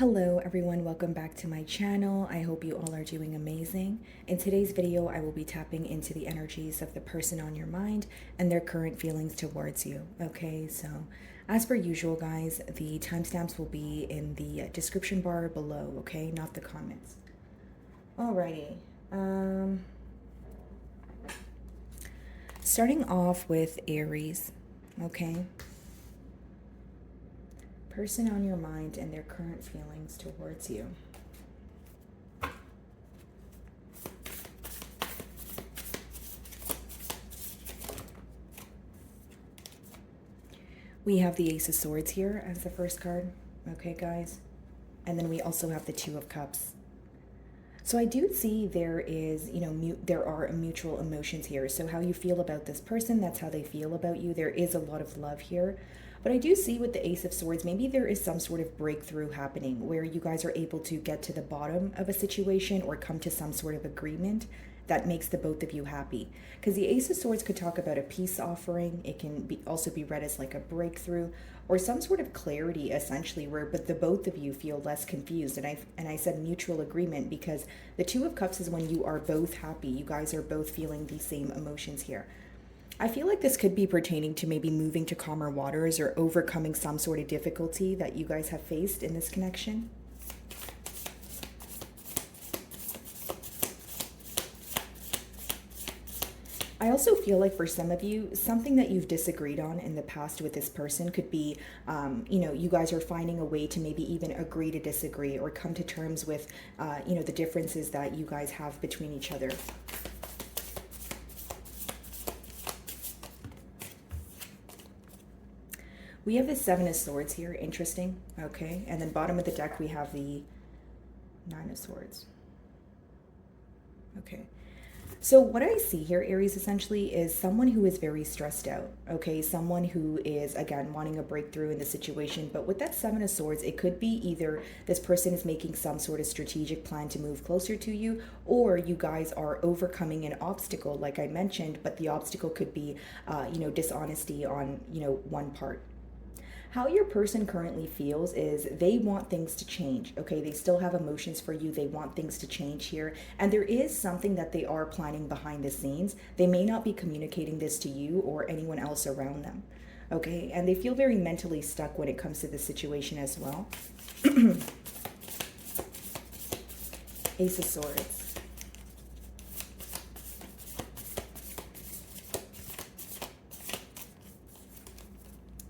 Hello everyone, welcome back to my channel. I hope you all are doing amazing. In today's video, I will be tapping into the energies of the person on your mind and their current feelings towards you. Okay, so as per usual guys, the timestamps will be in the description bar below, okay, not the comments. Alrighty, starting off with Aries, okay? Person on your mind and their current feelings towards you. We have the Ace of Swords here as the first card. Okay, guys. And then we also have the Two of Cups. So I do see there is, there are mutual emotions here. So how you feel about this person, that's how they feel about you. There is a lot of love here. But I do see with the Ace of Swords, maybe there is some sort of breakthrough happening where you guys are able to get to the bottom of a situation or come to some sort of agreement that makes the both of you happy. Because the Ace of Swords could talk about a peace offering. It can also be read as like a breakthrough or some sort of clarity, essentially, where but the both of you feel less confused. And I said mutual agreement because the Two of Cups is when you are both happy. You guys are both feeling the same emotions here. I feel like this could be pertaining to maybe moving to calmer waters or overcoming some sort of difficulty that you guys have faced in this connection. I also feel like for some of you, something that you've disagreed on in the past with this person could be, you guys are finding a way to maybe even agree to disagree or come to terms with, the differences that you guys have between each other. We have the Seven of Swords here, interesting, okay? And then bottom of the deck, we have the Nine of Swords. Okay, so what I see here, Aries, essentially is someone who is very stressed out, okay? Someone who is, again, wanting a breakthrough in the situation. But with that Seven of Swords, it could be either this person is making some sort of strategic plan to move closer to you, or you guys are overcoming an obstacle, like I mentioned, but the obstacle could be, dishonesty on, one part. How your person currently feels is they want things to change, okay? They still have emotions for you. They want things to change here. And there is something that they are planning behind the scenes. They may not be communicating this to you or anyone else around them, okay? And they feel very mentally stuck when it comes to this situation as well. Ace of Swords.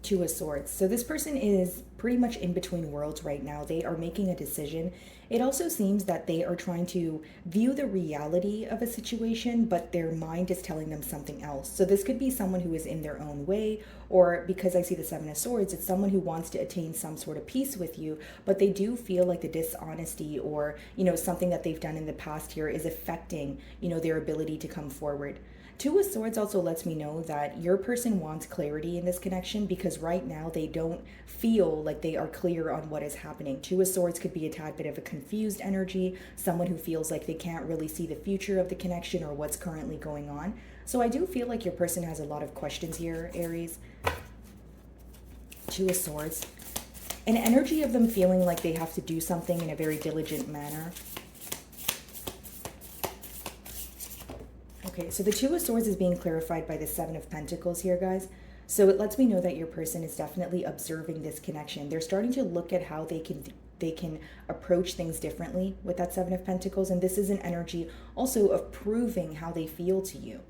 Two of Swords. So this person is pretty much in between worlds right now. They are making a decision. It also seems that they are trying to view the reality of a situation, but their mind is telling them something else. So this could be someone who is in their own way, or because I see the Seven of Swords, it's someone who wants to attain some sort of peace with you, but they do feel like the dishonesty or, something that they've done in the past here is affecting, their ability to come forward. Two of Swords also lets me know that your person wants clarity in this connection because right now they don't feel like they are clear on what is happening. Two of Swords could be a tad bit of a confused energy, someone who feels like they can't really see the future of the connection or what's currently going on. So I do feel like your person has a lot of questions here, Aries. Two of Swords. An energy of them feeling like they have to do something in a very diligent manner. Okay, so the Two of Swords is being clarified by the Seven of Pentacles here, guys. So it lets me know that your person is definitely observing this connection. They're starting to look at how they can approach things differently with that Seven of Pentacles. And this is an energy also of proving how they feel to you.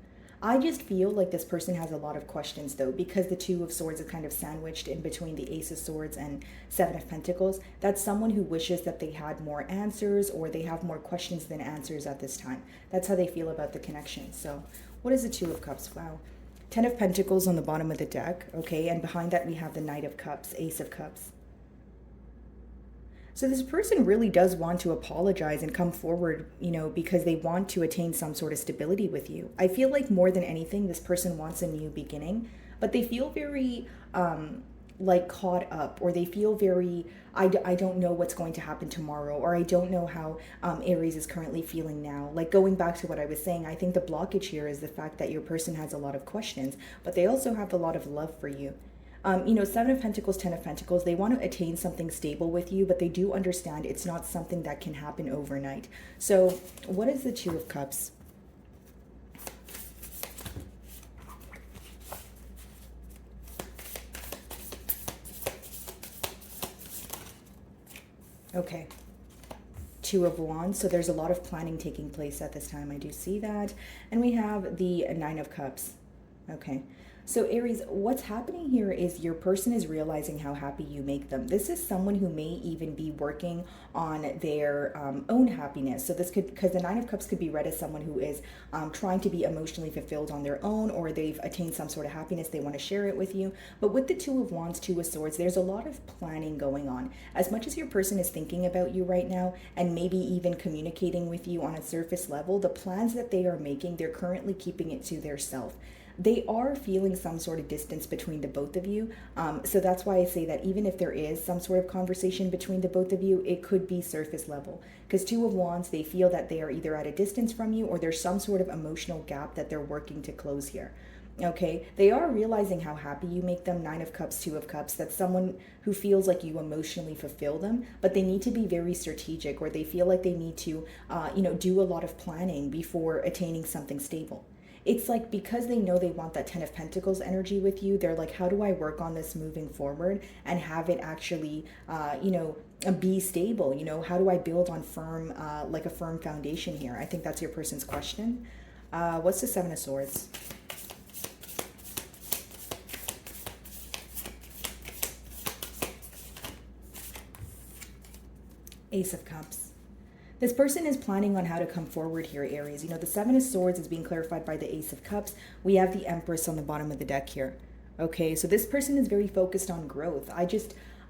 I just feel like this person has a lot of questions though, because the Two of Swords is kind of sandwiched in between the Ace of Swords and Seven of Pentacles. That's someone who wishes that they had more answers or they have more questions than answers at this time. That's how they feel about the connection. So what is the Two of Cups? Wow. 10 of Pentacles on the bottom of the deck. Okay, and behind that we have the Knight of Cups, Ace of Cups. So this person really does want to apologize and come forward, because they want to attain some sort of stability with you. I feel like more than anything, this person wants a new beginning, but they feel very caught up, or they feel very, I don't know what's going to happen tomorrow, or I don't know how Aries is currently feeling now. Like going back to what I was saying, I think the blockage here is the fact that your person has a lot of questions, but they also have a lot of love for you. You know, Seven of Pentacles, Ten of Pentacles, they want to attain something stable with you, but they do understand it's not something that can happen overnight. So what is the Two of Cups? Okay. Two of Wands. So there's a lot of planning taking place at this time. I do see that. And we have the Nine of Cups. Okay. So Aries, what's happening here is your person is realizing how happy you make them. This is someone who may even be working on their own happiness. So this could, because the Nine of Cups could be read as someone who is trying to be emotionally fulfilled on their own, or they've attained some sort of happiness, they want to share it with you. But with the Two of Wands, Two of Swords, there's a lot of planning going on. As much as your person is thinking about you right now and maybe even communicating with you on a surface level, the plans that they are making, they're currently keeping it to their self. They are feeling some sort of distance between the both of you. So that's why I say that even if there is some sort of conversation between the both of you, it could be surface level. Because Two of Wands, they feel that they are either at a distance from you or there's some sort of emotional gap that they're working to close here. Okay, they are realizing how happy you make them. Nine of Cups, Two of Cups. That's someone who feels like you emotionally fulfill them, but they need to be very strategic, or they feel like they need to, do a lot of planning before attaining something stable. It's like, because they know they want that Ten of Pentacles energy with you, they're like, how do I work on this moving forward and have it actually, be stable? You know, how do I build on firm, like a firm foundation here? I think that's your person's question. What's the Seven of Swords? Ace of Cups. This person is planning on how to come forward here, Aries. You know, the Seven of Swords is being clarified by the Ace of Cups. We have the Empress on the bottom of the deck here. Okay, so this person is very focused on growth.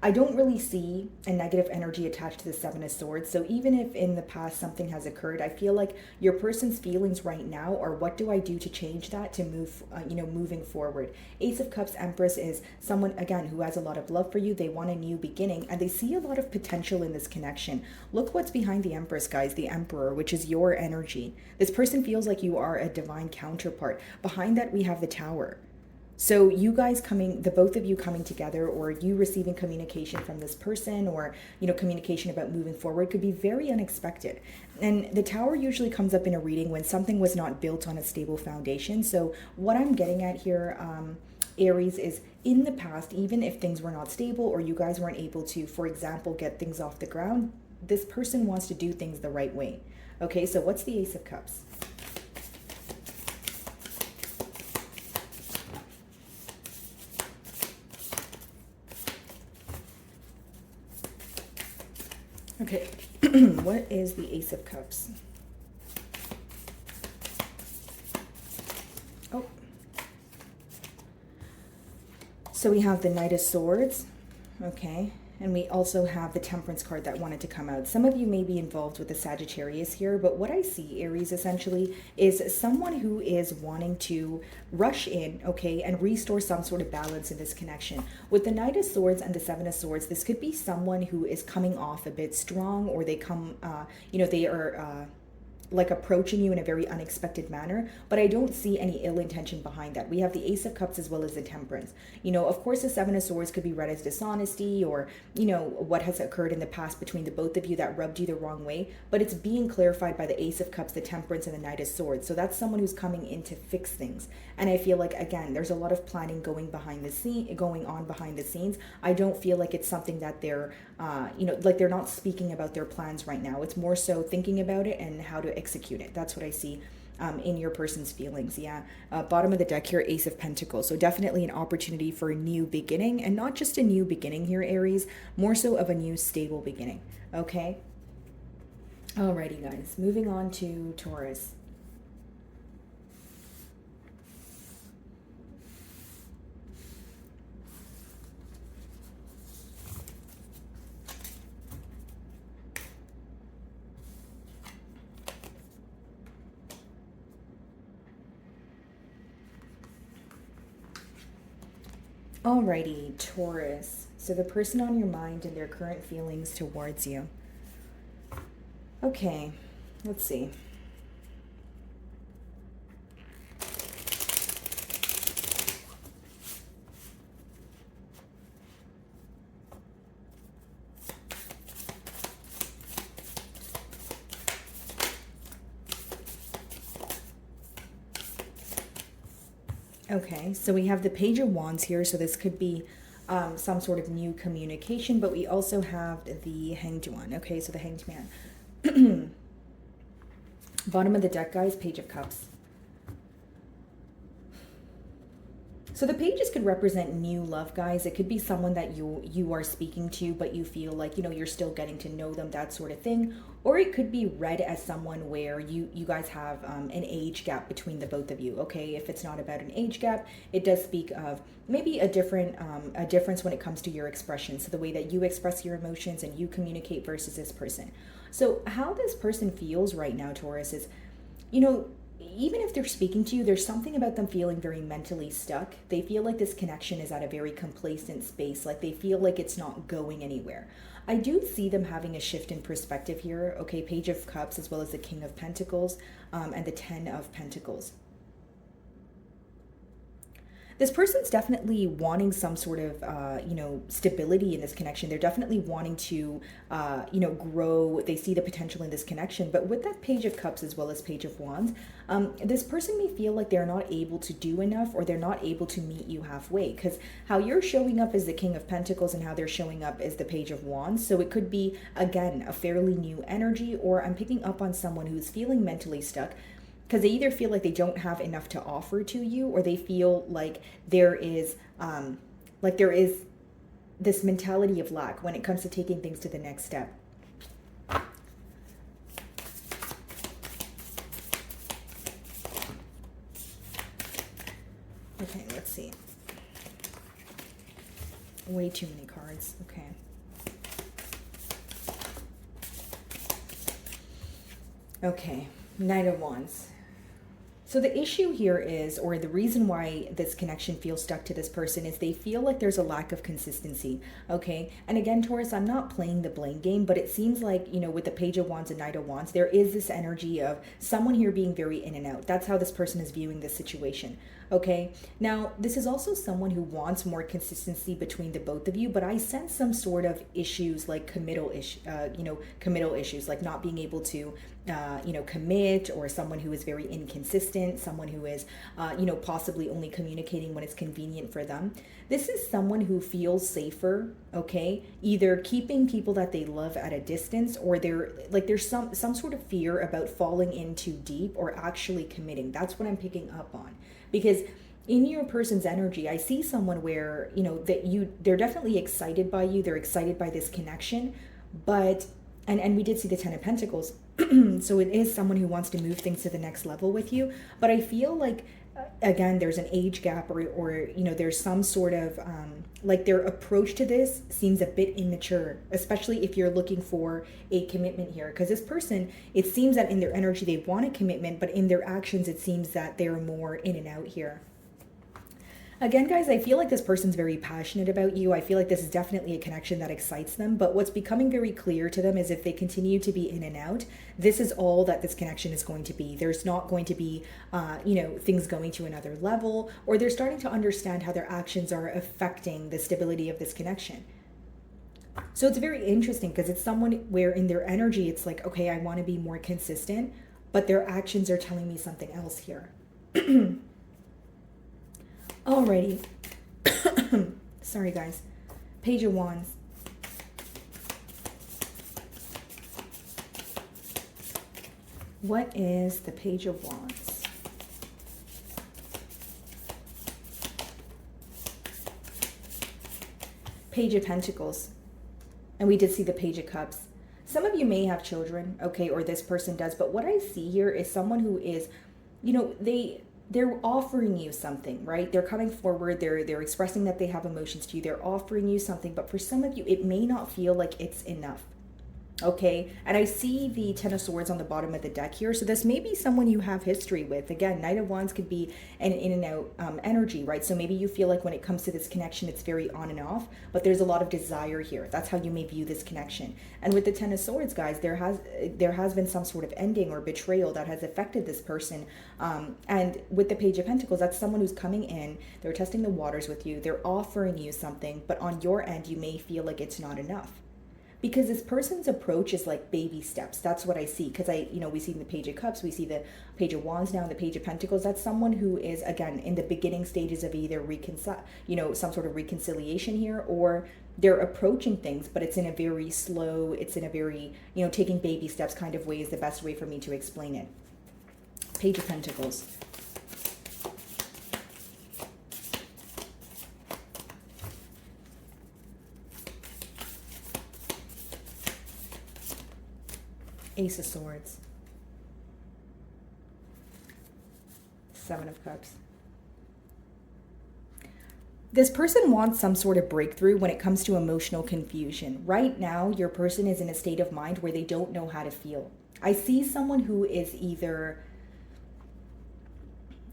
I don't really see a negative energy attached to the Seven of Swords. So even if in the past something has occurred, I feel like your person's feelings right now are, what do I do to change that, to move, moving forward. Ace of Cups, Empress, is someone, again, who has a lot of love for you. They want a new beginning and they see a lot of potential in this connection. Look what's behind the Empress, guys, the Emperor, which is your energy. This person feels like you are a divine counterpart. Behind that, we have the Tower. So you guys the both of you coming together, or you receiving communication from this person, or, communication about moving forward, could be very unexpected. And the Tower usually comes up in a reading when something was not built on a stable foundation. So what I'm getting at here, Aries, is in the past, even if things were not stable or you guys weren't able to, for example, get things off the ground, this person wants to do things the right way. Okay, so what's the Ace of Cups? Okay, what is the Ace of Cups? Oh. So we have the Knight of Swords, okay, and we also have the Temperance card that wanted to come out. Some of you may be involved with the Sagittarius here, but what I see, Aries, essentially, is someone who is wanting to rush in, okay, and restore some sort of balance in this connection. With the Knight of Swords and the Seven of Swords, this could be someone who is coming off a bit strong, or they come, they are like approaching you in a very unexpected manner, but I don't see any ill intention behind that. We have the Ace of Cups as well as the Temperance. Of course, the Seven of Swords could be read as dishonesty, or, what has occurred in the past between the both of you that rubbed you the wrong way, but it's being clarified by the Ace of Cups, the Temperance, and the Knight of Swords. So that's someone who's coming in to fix things. And I feel like, again, there's a lot of planning going on behind the scenes. I don't feel like it's something that they're, like they're not speaking about their plans right now. It's more so thinking about it and how to execute it. That's what I see in your person's feelings. Yeah. Bottom of the deck here, Ace of Pentacles. So definitely an opportunity for a new beginning, and not just a new beginning here, Aries, more so of a new stable beginning. Okay. Alrighty, guys, moving on to Taurus. Alrighty, Taurus. So the person on your mind and their current feelings towards you. Okay, let's see. Okay, so we have the Page of Wands here, so this could be some sort of new communication, but we also have the Hanged One. Okay, so the Hanged Man. Bottom of the deck, guys, Page of Cups. So the pages could represent new love, guys. It could be someone that you are speaking to, but you feel like, you're still getting to know them, that sort of thing. Or it could be read as someone where you guys have an age gap between the both of you, okay? If it's not about an age gap, it does speak of maybe a difference when it comes to your expression. So the way that you express your emotions and you communicate versus this person. So how this person feels right now, Taurus, is, even if they're speaking to you, there's something about them feeling very mentally stuck. They feel like this connection is at a very complacent space, like they feel like it's not going anywhere. I do see them having a shift in perspective here. Okay, Page of Cups as well as the King of Pentacles and the Ten of Pentacles. This person's definitely wanting some sort of, stability in this connection. They're definitely wanting to, grow. They see the potential in this connection. But with that Page of Cups as well as Page of Wands, this person may feel like they're not able to do enough or they're not able to meet you halfway. Because how you're showing up is the King of Pentacles and how they're showing up is the Page of Wands. So it could be, again, a fairly new energy, or I'm picking up on someone who's feeling mentally stuck, because they either feel like they don't have enough to offer to you, or they feel like there is this mentality of lack when it comes to taking things to the next step. Okay, let's see. Way too many cards. Okay. Okay, Knight of Wands. So the issue here is, or the reason why this connection feels stuck to this person, is they feel like there's a lack of consistency, okay? And again, Taurus, I'm not playing the blame game, but it seems like, with the Page of Wands and Knight of Wands, there is this energy of someone here being very in and out. That's how this person is viewing this situation, okay? Now, this is also someone who wants more consistency between the both of you, but I sense some sort of issues like committal issues, like not being able to commit, or someone who is very inconsistent, someone who is, possibly only communicating when it's convenient for them. This is someone who feels safer, okay, either keeping people that they love at a distance, or there's some sort of fear about falling in too deep or actually committing. That's what I'm picking up on, because in your person's energy, I see someone where, they're definitely excited by you, they're excited by this connection, but and we did see the Ten of Pentacles. So it is someone who wants to move things to the next level with you. But I feel like, again, there's an age gap, or there's some sort of, like their approach to this seems a bit immature, especially if you're looking for a commitment here. Because this person, it seems that in their energy, they want a commitment, but in their actions, it seems that they're more in and out here. Again, guys, I feel like this person's very passionate about you. I feel like this is definitely a connection that excites them. But what's becoming very clear to them is if they continue to be in and out, this is all that this connection is going to be. There's not going to be, things going to another level, or they're starting to understand how their actions are affecting the stability of this connection. So it's very interesting, because it's someone where in their energy, it's like, okay, I want to be more consistent, but their actions are telling me something else here. Alrighty. Sorry, guys. Page of Wands. What is the Page of Wands? Page of Pentacles. And we did see the Page of Cups. Some of you may have children, okay, or this person does, but what I see here is someone who is, they're offering you something, right? They're coming forward, they're expressing that they have emotions to you, they're offering you something, but for some of you, it may not feel like it's enough. Okay, and I see the Ten of Swords on the bottom of the deck here. So this may be someone you have history with. Again, Knight of Wands could be an in and out energy, right? So maybe you feel like when it comes to this connection, it's very on and off, but there's a lot of desire here. That's how you may view this connection. And with the Ten of Swords, guys, there has been some sort of ending or betrayal that has affected this person. And with the Page of Pentacles, that's someone who's coming in, they're testing the waters with you, they're offering you something, but on your end, you may feel like it's not enough. because this person's approach is like baby steps. That's what I see. Because we see the Page of Cups, we see the Page of Wands now, and the Page of Pentacles. That's someone who is, again, in the beginning stages of either some sort of reconciliation here, or they're approaching things, but it's in a very slow, it's in a very, taking baby steps kind of way is the best way for me to explain it. Page of Pentacles. Ace of Swords. Seven of Cups. This person wants some sort of breakthrough when it comes to emotional confusion. Right now, your person is in a state of mind where they don't know how to feel. I see someone who is either,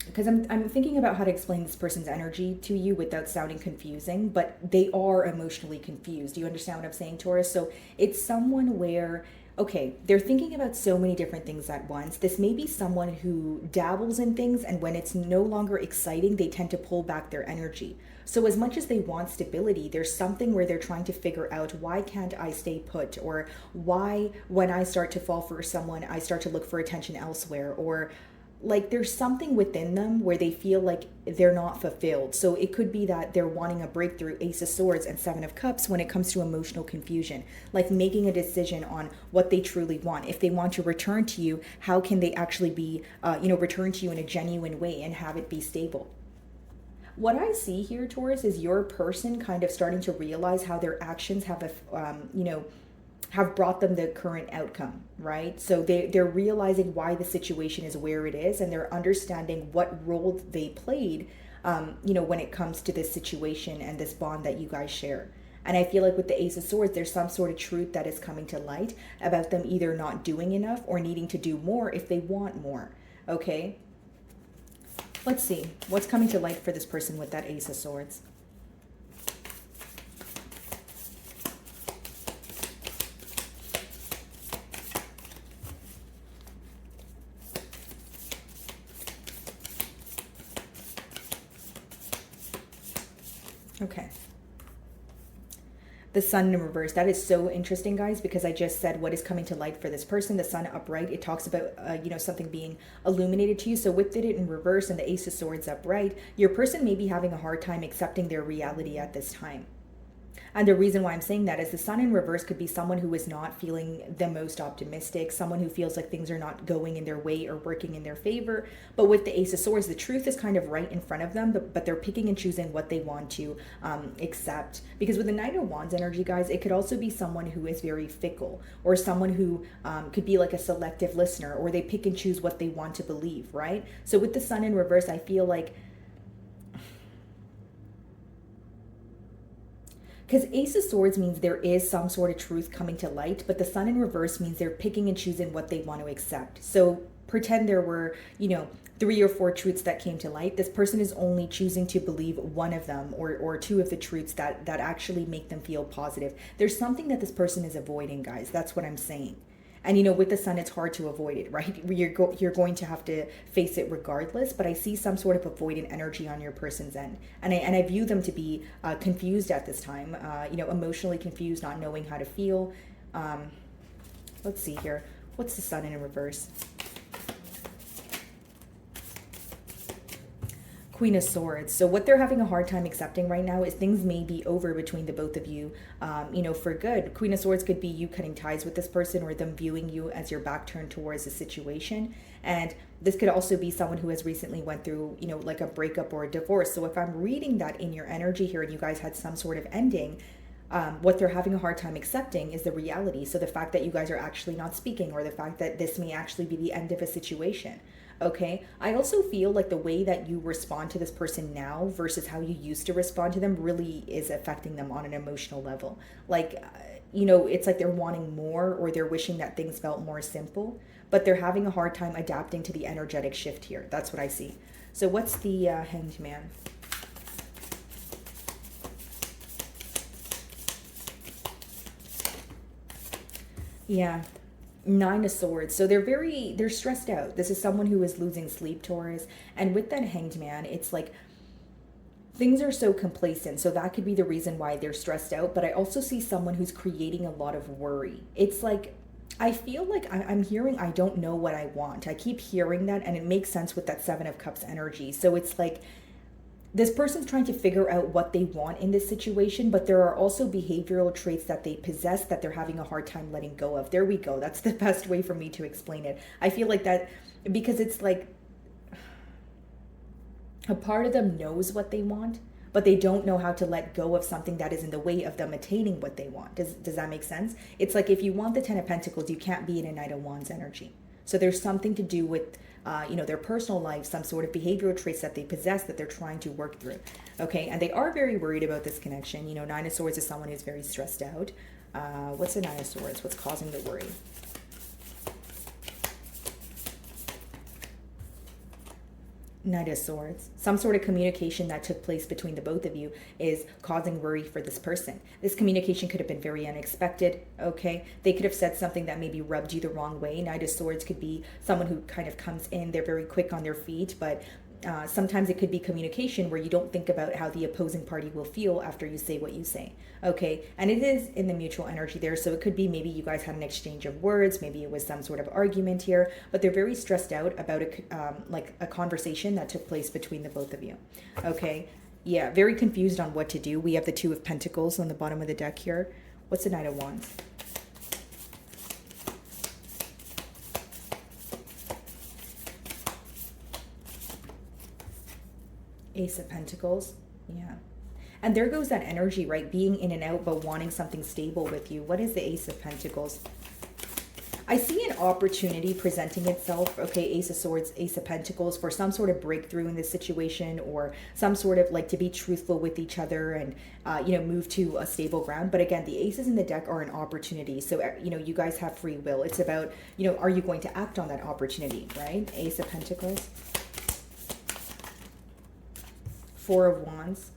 because I'm thinking about how to explain this person's energy to you without sounding confusing, but they are emotionally confused. Do you understand what I'm saying, Taurus? So it's someone where, okay, they're thinking about so many different things at once. This may be someone who dabbles in things, and when it's no longer exciting, they tend to pull back their energy. So as much as they want stability, there's something where they're trying to figure out, why can't I stay put? Or why, when I start to fall for someone, I start to look for attention elsewhere? Or like there's something within them where they feel like they're not fulfilled. So it could be that they're wanting a breakthrough, Ace of Swords and Seven of Cups, when it comes to emotional confusion, like making a decision on what they truly want. If they want to return to you, how can they actually be, return to you in a genuine way and have it be stable? What I see here, Taurus, is your person kind of starting to realize how their actions have have brought them the current outcome, right? So they're realizing why the situation is where it is, and they're understanding what role they played, when it comes to this situation and this bond that you guys share. And I feel like with the Ace of Swords, there's some sort of truth that is coming to light about them either not doing enough or needing to do more if they want more, okay? Let's see what's coming to light for this person with that Ace of Swords. Okay. The Sun in reverse. That is so interesting, guys, because I just said what is coming to light for this person. The Sun upright, it talks about, something being illuminated to you. So with it in reverse and the Ace of Swords upright, your person may be having a hard time accepting their reality at this time. And the reason why I'm saying that is the Sun in reverse could be someone who is not feeling the most optimistic, someone who feels like things are not going in their way or working in their favor. But with the Ace of Swords, the truth is kind of right in front of them, but they're picking and choosing what they want to accept. Because with the Knight of Wands energy, guys, it could also be someone who is very fickle, or someone who could be like a selective listener, or they pick and choose what they want to believe, right? So with the Sun in reverse, I feel like, because Ace of Swords means there is some sort of truth coming to light, but the Sun in reverse means they're picking and choosing what they want to accept. So pretend there were, 3 or 4 truths that came to light. This person is only choosing to believe one of them or 2 of the truths that actually make them feel positive. There's something that this person is avoiding, guys. That's what I'm saying. And with the Sun, it's hard to avoid it, right? You're going to have to face it regardless. But I see some sort of avoidant energy on your person's end, and I view them to be confused at this time. Emotionally confused, not knowing how to feel. Let's see here. What's the Sun in reverse? Queen of Swords. So what they're having a hard time accepting right now is things may be over between the both of you, for good. Queen of Swords could be you cutting ties with this person, or them viewing you as your back turned towards the situation. And this could also be someone who has recently went through, like a breakup or a divorce. So if I'm reading that in your energy here and you guys had some sort of ending, what they're having a hard time accepting is the reality. So the fact that you guys are actually not speaking, or the fact that this may actually be the end of a situation. Okay. I also feel like the way that you respond to this person now versus how you used to respond to them really is affecting them on an emotional level. Like, it's like they're wanting more, or they're wishing that things felt more simple, but they're having a hard time adapting to the energetic shift here. That's what I see. So what's the Hanged Man? Yeah. 9 of Swords. So they're stressed out. This is someone who is losing sleep, Taurus. And with that Hanged Man, it's like things are so complacent. So that could be the reason why they're stressed out. But I also see someone who's creating a lot of worry. It's like, I feel like I'm hearing, I don't know what I want. I keep hearing that, and it makes sense with that Seven of Cups energy. So it's like, this person's trying to figure out what they want in this situation, but there are also behavioral traits that they possess that they're having a hard time letting go of. There we go. That's the best way for me to explain it. I feel like that because it's like a part of them knows what they want, but they don't know how to let go of something that is in the way of them attaining what they want. Does that make sense? It's like if you want the Ten of Pentacles, you can't be in a Knight of Wands energy. So there's something to do with, their personal life, some sort of behavioral traits that they possess that they're trying to work through. Okay, and they are very worried about this connection. You know, Nine of Swords is someone who's very stressed out. What's the Nine of Swords? What's causing the worry? Knight of Swords. Some sort of communication that took place between the both of you is causing worry for this person. This communication could have been very unexpected, okay? They could have said something that maybe rubbed you the wrong way. Knight of Swords could be someone who kind of comes in, they're very quick on their feet, but sometimes it could be communication where you don't think about how the opposing party will feel after you say what you say. Okay, and it is in the mutual energy there, so it could be maybe you guys had an exchange of words, maybe it was some sort of argument here, but they're very stressed out about a conversation that took place between the both of you. Okay, yeah, very confused on what to do. We have the Two of Pentacles on the bottom of the deck here. What's the Knight of Wands? Ace of Pentacles. Yeah. And there goes that energy, right? Being in and out, but wanting something stable with you. What is the Ace of Pentacles? I see an opportunity presenting itself, okay, Ace of Swords, Ace of Pentacles, for some sort of breakthrough in this situation, or some sort of like to be truthful with each other and, move to a stable ground. But again, the aces in the deck are an opportunity. So, you guys have free will. It's about, are you going to act on that opportunity, right? Ace of Pentacles. Four of Wands.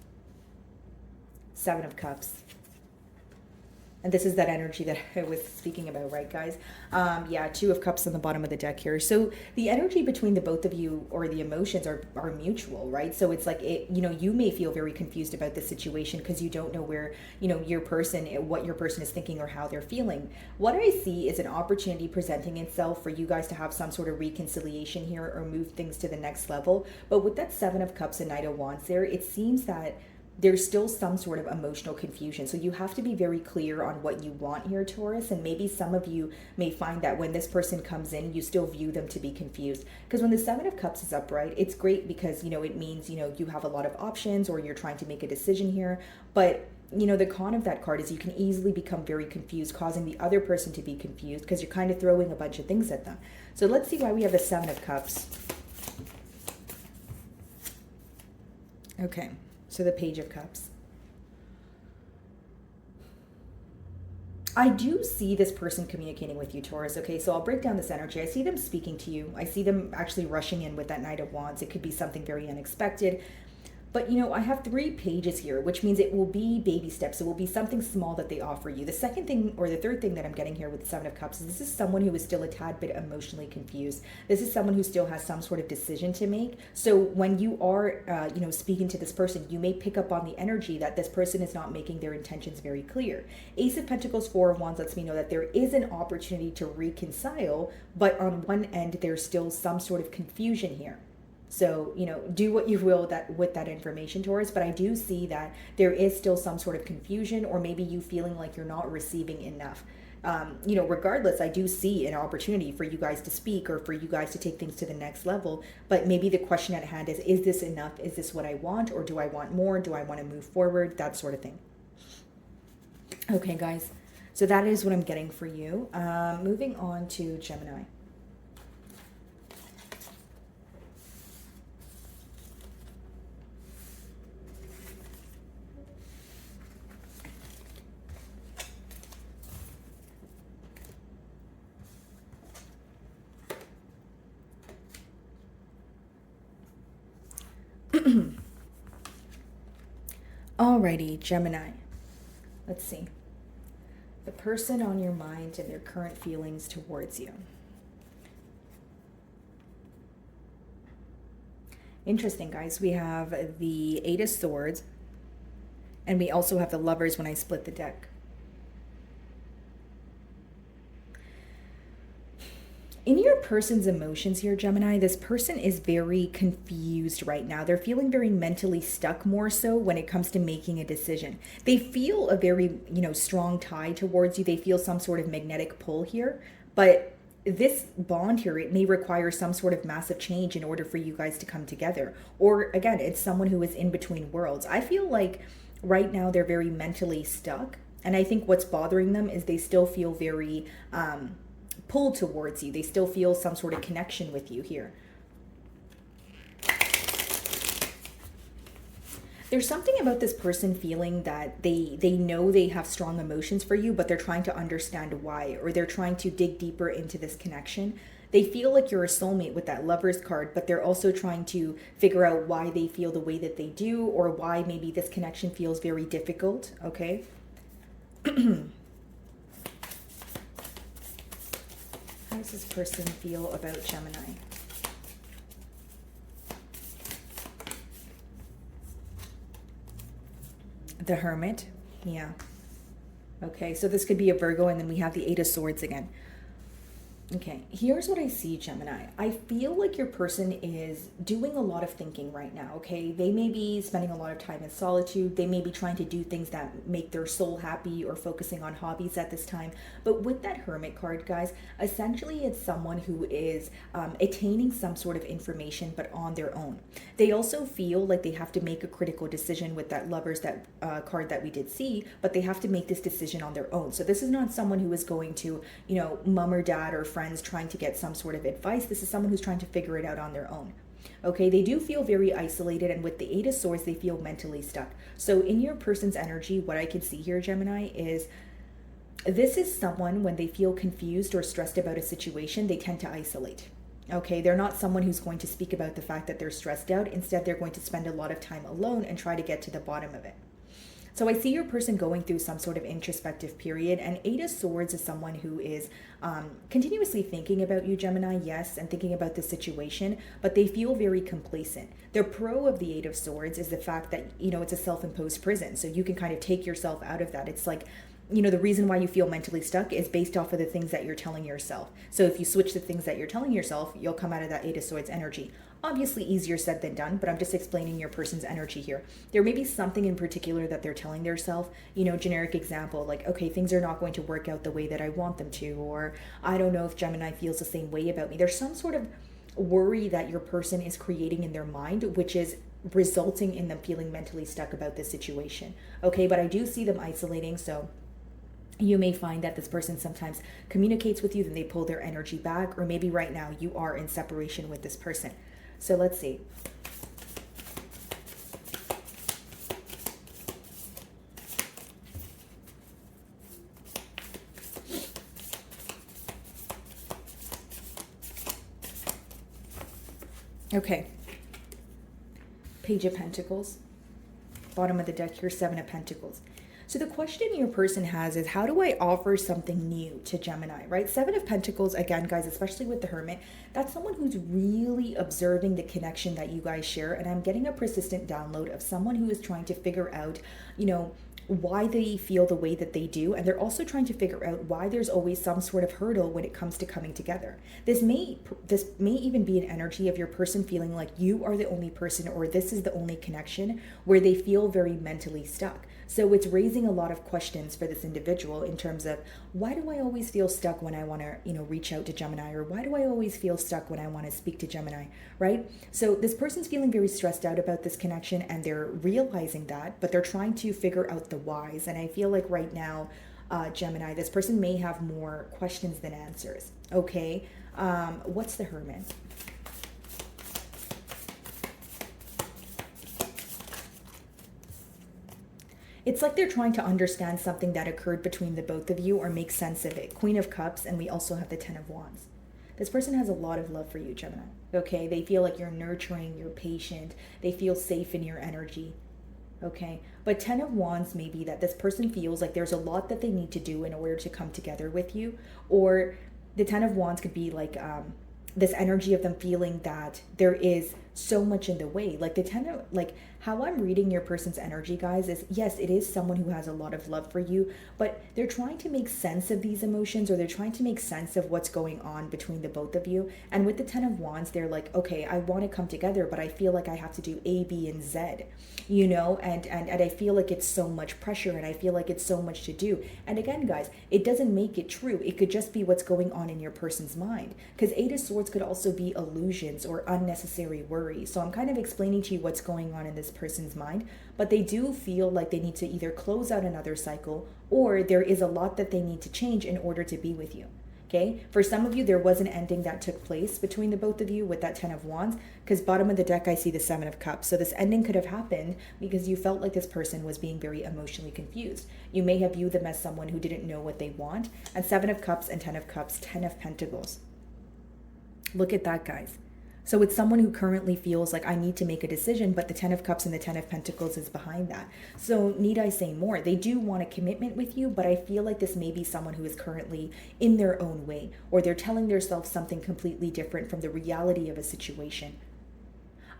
Seven of Cups. And this is that energy that I was speaking about, right, guys? Yeah, Two of Cups on the bottom of the deck here. So the energy between the both of you, or the emotions, are mutual, right? So it's like, you may feel very confused about this situation because you don't know where, your person, what your person is thinking or how they're feeling. What I see is an opportunity presenting itself for you guys to have some sort of reconciliation here or move things to the next level. But with that Seven of Cups and Knight of Wands there, it seems that there's still some sort of emotional confusion. So you have to be very clear on what you want here, Taurus. And maybe some of you may find that when this person comes in, you still view them to be confused. Because when the Seven of Cups is upright, it's great because, it means, you have a lot of options or you're trying to make a decision here. But, the con of that card is you can easily become very confused, causing the other person to be confused because you're kind of throwing a bunch of things at them. So let's see why we have the Seven of Cups. Okay. So the Page of Cups. I do see this person communicating with you, Taurus. Okay, so I'll break down this energy. I see them speaking to you. I see them actually rushing in with that Knight of Wands. It could be something very unexpected. But, I have 3 pages here, which means it will be baby steps. It will be something small that they offer you. The second thing, or the third thing that I'm getting here with the Seven of Cups is this is someone who is still a tad bit emotionally confused. This is someone who still has some sort of decision to make. So when you are, speaking to this person, you may pick up on the energy that this person is not making their intentions very clear. Ace of Pentacles, Four of Wands lets me know that there is an opportunity to reconcile, but on one end, there's still some sort of confusion here. So, do what you will with that information, Taurus, but I do see that there is still some sort of confusion, or maybe you feeling like you're not receiving enough. Regardless, I do see an opportunity for you guys to speak or for you guys to take things to the next level. But maybe the question at hand is this enough? Is this what I want? Or do I want more? Do I want to move forward? That sort of thing. Okay, guys. So that is what I'm getting for you. Moving on to Gemini. Alrighty, Gemini. Let's see. The person on your mind and their current feelings towards you. Interesting, guys. We have the Eight of Swords, and we also have the Lovers when I split the deck. In your person's emotions here, Gemini, this person is very confused right now. They're feeling very mentally stuck, more so when it comes to making a decision. They feel a very, strong tie towards you. They feel some sort of magnetic pull here, but this bond here, it may require some sort of massive change in order for you guys to come together. Or again, it's someone who is in between worlds. I feel like right now they're very mentally stuck. And I think what's bothering them is they still feel very pulled towards you. They still feel some sort of connection with you here. There's something about this person feeling that they know they have strong emotions for you, but they're trying to understand why, or they're trying to dig deeper into this connection. They feel like you're a soulmate with that Lovers card, but they're also trying to figure out why they feel the way that they do, or why maybe this connection feels very difficult, okay? How does this person feel about Gemini? The Hermit. Yeah. Okay, so this could be a Virgo, and then we have the Eight of Swords again. Okay, here's what I see, Gemini. I feel like your person is doing a lot of thinking right now, okay? They may be spending a lot of time in solitude. They may be trying to do things that make their soul happy, or focusing on hobbies at this time. But with that Hermit card, guys, essentially it's someone who is attaining some sort of information, but on their own. They also feel like they have to make a critical decision with that Lovers card that we did see, but they have to make this decision on their own. So this is not someone who is going to, mom or dad or friends trying to get some sort of advice. This is someone who's trying to figure it out on their own. Okay, they do feel very isolated, and with the Eight of Swords, they feel mentally stuck. So in your person's energy, what I can see here, Gemini, is this is someone, when they feel confused or stressed about a situation, they tend to isolate. Okay, they're not someone who's going to speak about the fact that they're stressed out. Instead, they're going to spend a lot of time alone and try to get to the bottom of it. So I see your person going through some sort of introspective period, and Eight of Swords is someone who is continuously thinking about you, Gemini, yes, and thinking about the situation, but they feel very complacent. The pro of the Eight of Swords is the fact that, it's a self-imposed prison, so you can kind of take yourself out of that. It's like, the reason why you feel mentally stuck is based off of the things that you're telling yourself. So if you switch the things that you're telling yourself, you'll come out of that Eight of Swords energy. Obviously easier said than done, but I'm just explaining your person's energy here. There may be something in particular that they're telling themselves, generic example, like, okay, things are not going to work out the way that I want them to, or I don't know if Gemini feels the same way about me. There's some sort of worry that your person is creating in their mind, which is resulting in them feeling mentally stuck about this situation. Okay, but I do see them isolating, so you may find that this person sometimes communicates with you, then they pull their energy back, or maybe right now you are in separation with this person. So let's see. Okay. Page of Pentacles. Bottom of the deck here, Seven of Pentacles. So the question your person has is, how do I offer something new to Gemini, right? Seven of Pentacles, again, guys, especially with the Hermit, that's someone who's really observing the connection that you guys share. And I'm getting a persistent download of someone who is trying to figure out, why they feel the way that they do. And they're also trying to figure out why there's always some sort of hurdle when it comes to coming together. This may even be an energy of your person feeling like you are the only person, or this is the only connection where they feel very mentally stuck. So it's raising a lot of questions for this individual in terms of, why do I always feel stuck when I want to, reach out to Gemini? Or why do I always feel stuck when I want to speak to Gemini, right? So this person's feeling very stressed out about this connection, and they're realizing that, but they're trying to figure out the whys. And I feel like right now, Gemini, this person may have more questions than answers. Okay, what's the Hermit? It's like they're trying to understand something that occurred between the both of you, or make sense of it. Queen of Cups, and we also have the Ten of Wands. This person has a lot of love for you, Gemini. Okay, they feel like you're nurturing, you're patient, they feel safe in your energy. Okay, but Ten of Wands may be that this person feels like there's a lot that they need to do in order to come together with you. Or the Ten of Wands could be like this energy of them feeling that there is so much in the way. Like the ten of, like how I'm reading your person's energy, guys, is yes, it is someone who has a lot of love for you, but they're trying to make sense of these emotions, or they're trying to make sense of what's going on between the both of you. And with the Ten of Wands, they're like, okay, I want to come together, but I feel like I have to do A, B, and Z, you know, and I feel like it's so much pressure, and I feel like it's so much to do. And again, guys, it doesn't make it true. It could just be what's going on in your person's mind, because Eight of Swords could also be illusions or unnecessary worry. So I'm kind of explaining to you what's going on in this person's mind, but they do feel like they need to either close out another cycle, or there is a lot that they need to change in order to be with you. Okay, for some of you, there was an ending that took place between the both of you with that Ten of Wands, because bottom of the deck, I see the Seven of Cups. So this ending could have happened because you felt like this person was being very emotionally confused. You may have viewed them as someone who didn't know what they want. And Seven of Cups and Ten of Cups, Ten of Pentacles. Look at that, guys. So it's someone who currently feels like I need to make a decision, but the Ten of Cups and the Ten of Pentacles is behind that. So need I say more? They do want a commitment with you, but I feel like this may be someone who is currently in their own way, or they're telling themselves something completely different from the reality of a situation.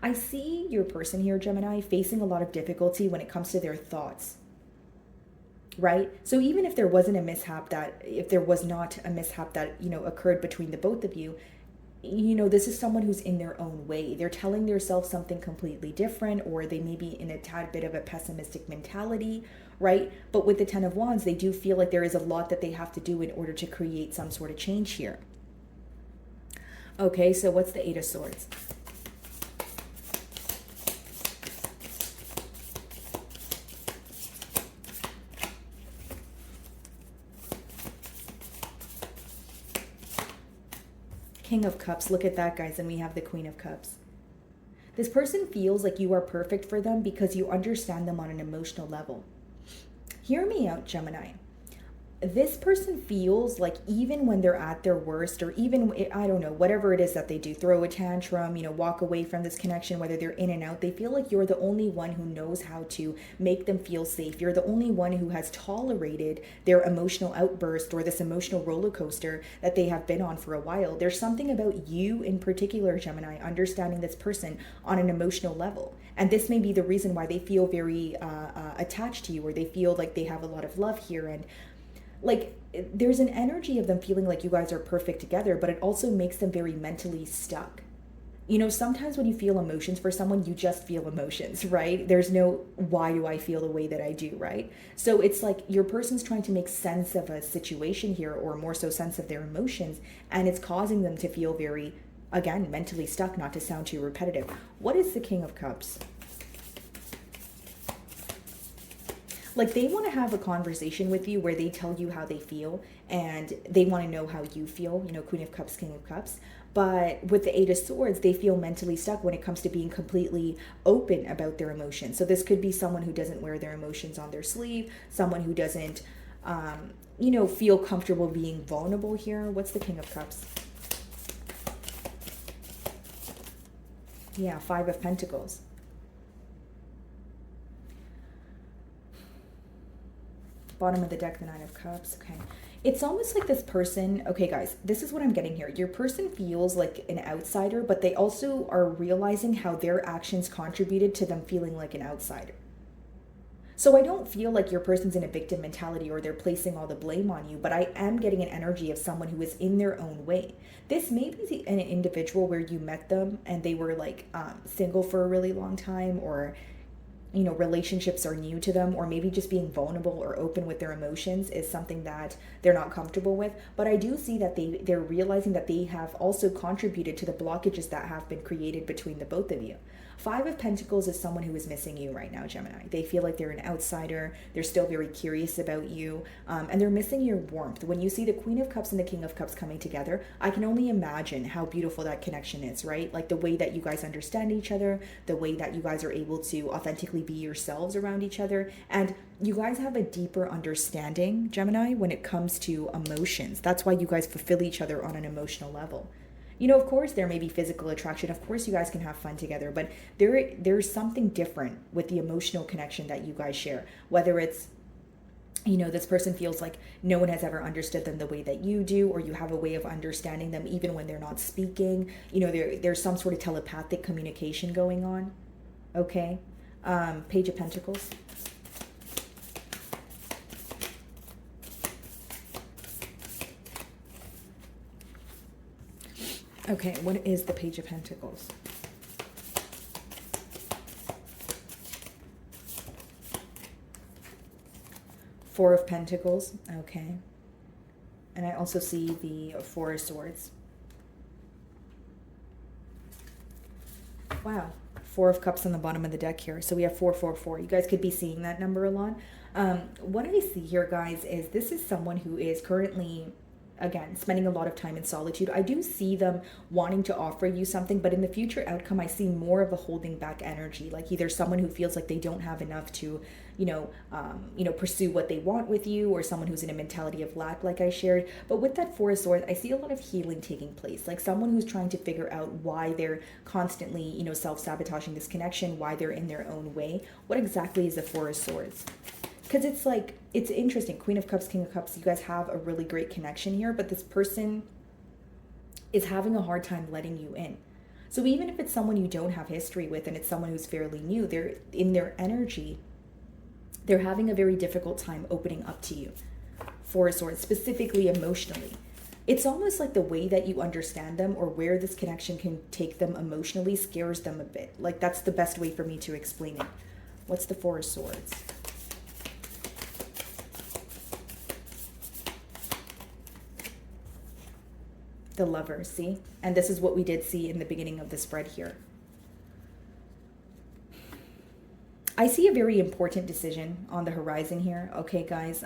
I see your person here, Gemini, facing a lot of difficulty when it comes to their thoughts. Right? So even if there wasn't a mishap that, if there was not a mishap that, you know, occurred between the both of you, you know, this is someone who's in their own way. They're telling themselves something completely different, or they may be in a tad bit of a pessimistic mentality, right? But with the Ten of Wands, they do feel like there is a lot that they have to do in order to create some sort of change here. Okay, so what's the Eight of Swords? King of Cups. Look at that, guys. And we have the Queen of Cups. This person feels like you are perfect for them because you understand them on an emotional level. Hear me out, Gemini. This person feels like even when they're at their worst, or even, I don't know, whatever it is that they do, throw a tantrum, you know, walk away from this connection, whether they're in and out, they feel like you're the only one who knows how to make them feel safe. You're the only one who has tolerated their emotional outburst or this emotional roller coaster that they have been on for a while. There's something about you in particular, Gemini, understanding this person on an emotional level. And this may be the reason why they feel very attached to you, or they feel like they have a lot of love here. And like, there's an energy of them feeling like you guys are perfect together, but it also makes them very mentally stuck. You know, sometimes when you feel emotions for someone, you just feel emotions, right? There's no, why do I feel the way that I do, right? So it's like your person's trying to make sense of a situation here, or more so sense of their emotions, and it's causing them to feel very, again, mentally stuck, not to sound too repetitive. What is the King of Cups? Like, they want to have a conversation with you where they tell you how they feel, and they want to know how you feel, you know, Queen of Cups, King of Cups. But with the Eight of Swords, they feel mentally stuck when it comes to being completely open about their emotions. So this could be someone who doesn't wear their emotions on their sleeve, someone who doesn't, you know, feel comfortable being vulnerable here. What's the King of Cups? Yeah, Five of Pentacles. Bottom of the deck, the Nine of Cups. Okay. It's almost like this person, okay guys, this is what I'm getting here. Your person feels like an outsider, but they also are realizing how their actions contributed to them feeling like an outsider. So I don't feel like your person's in a victim mentality or they're placing all the blame on you, but I am getting an energy of someone who is in their own way. This may be an individual where you met them and they were like single for a really long time, or you know, relationships are new to them, or maybe just being vulnerable or open with their emotions is something that they're not comfortable with. But I do see that they're realizing that they have also contributed to the blockages that have been created between the both of you. Five of Pentacles is someone who is missing you right now, Gemini. They feel like they're an outsider. They're still very curious about you, and they're missing your warmth. When you see the Queen of Cups and the King of Cups coming together, I can only imagine how beautiful that connection is, right? Like the way that you guys understand each other, the way that you guys are able to authentically be yourselves around each other, and you guys have a deeper understanding, Gemini, when it comes to emotions. That's why you guys fulfill each other on an emotional level. You know, of course, there may be physical attraction. Of course, you guys can have fun together, but there's something different with the emotional connection that you guys share. Whether it's, You know, this person feels like no one has ever understood them the way that you do, or you have a way of understanding them even when they're not speaking. You know, there's some sort of telepathic communication going on. Okay. Page of Pentacles. Okay, what is the Page of Pentacles? Four of Pentacles, okay. And I also see the Four of Swords. Wow, Four of Cups on the bottom of the deck here. So we have 444. You guys could be seeing that number a lot. What I see here, guys, is this is someone who is currently, again, spending a lot of time in solitude. I do see them wanting to offer you something, but in the future outcome, I see more of a holding back energy. Like either someone who feels like they don't have enough to, pursue what they want with you, or someone who's in a mentality of lack, like I shared. But with that Four of Swords, I see a lot of healing taking place. Like someone who's trying to figure out why they're constantly, self-sabotaging this connection, why they're in their own way. What exactly is the Four of Swords? Because it's like, it's interesting. Queen of Cups, King of Cups, you guys have a really great connection here, but this person is having a hard time letting you in. So even if it's someone you don't have history with and it's someone who's fairly new, they're in their energy, they're having a very difficult time opening up to you. Four of Swords, specifically emotionally. It's almost like the way that you understand them or where this connection can take them emotionally scares them a bit. Like that's the best way for me to explain it. What's the Four of Swords? The Lovers, see? And this is what we did see in the beginning of the spread here. I see a very important decision on the horizon here. Okay, guys,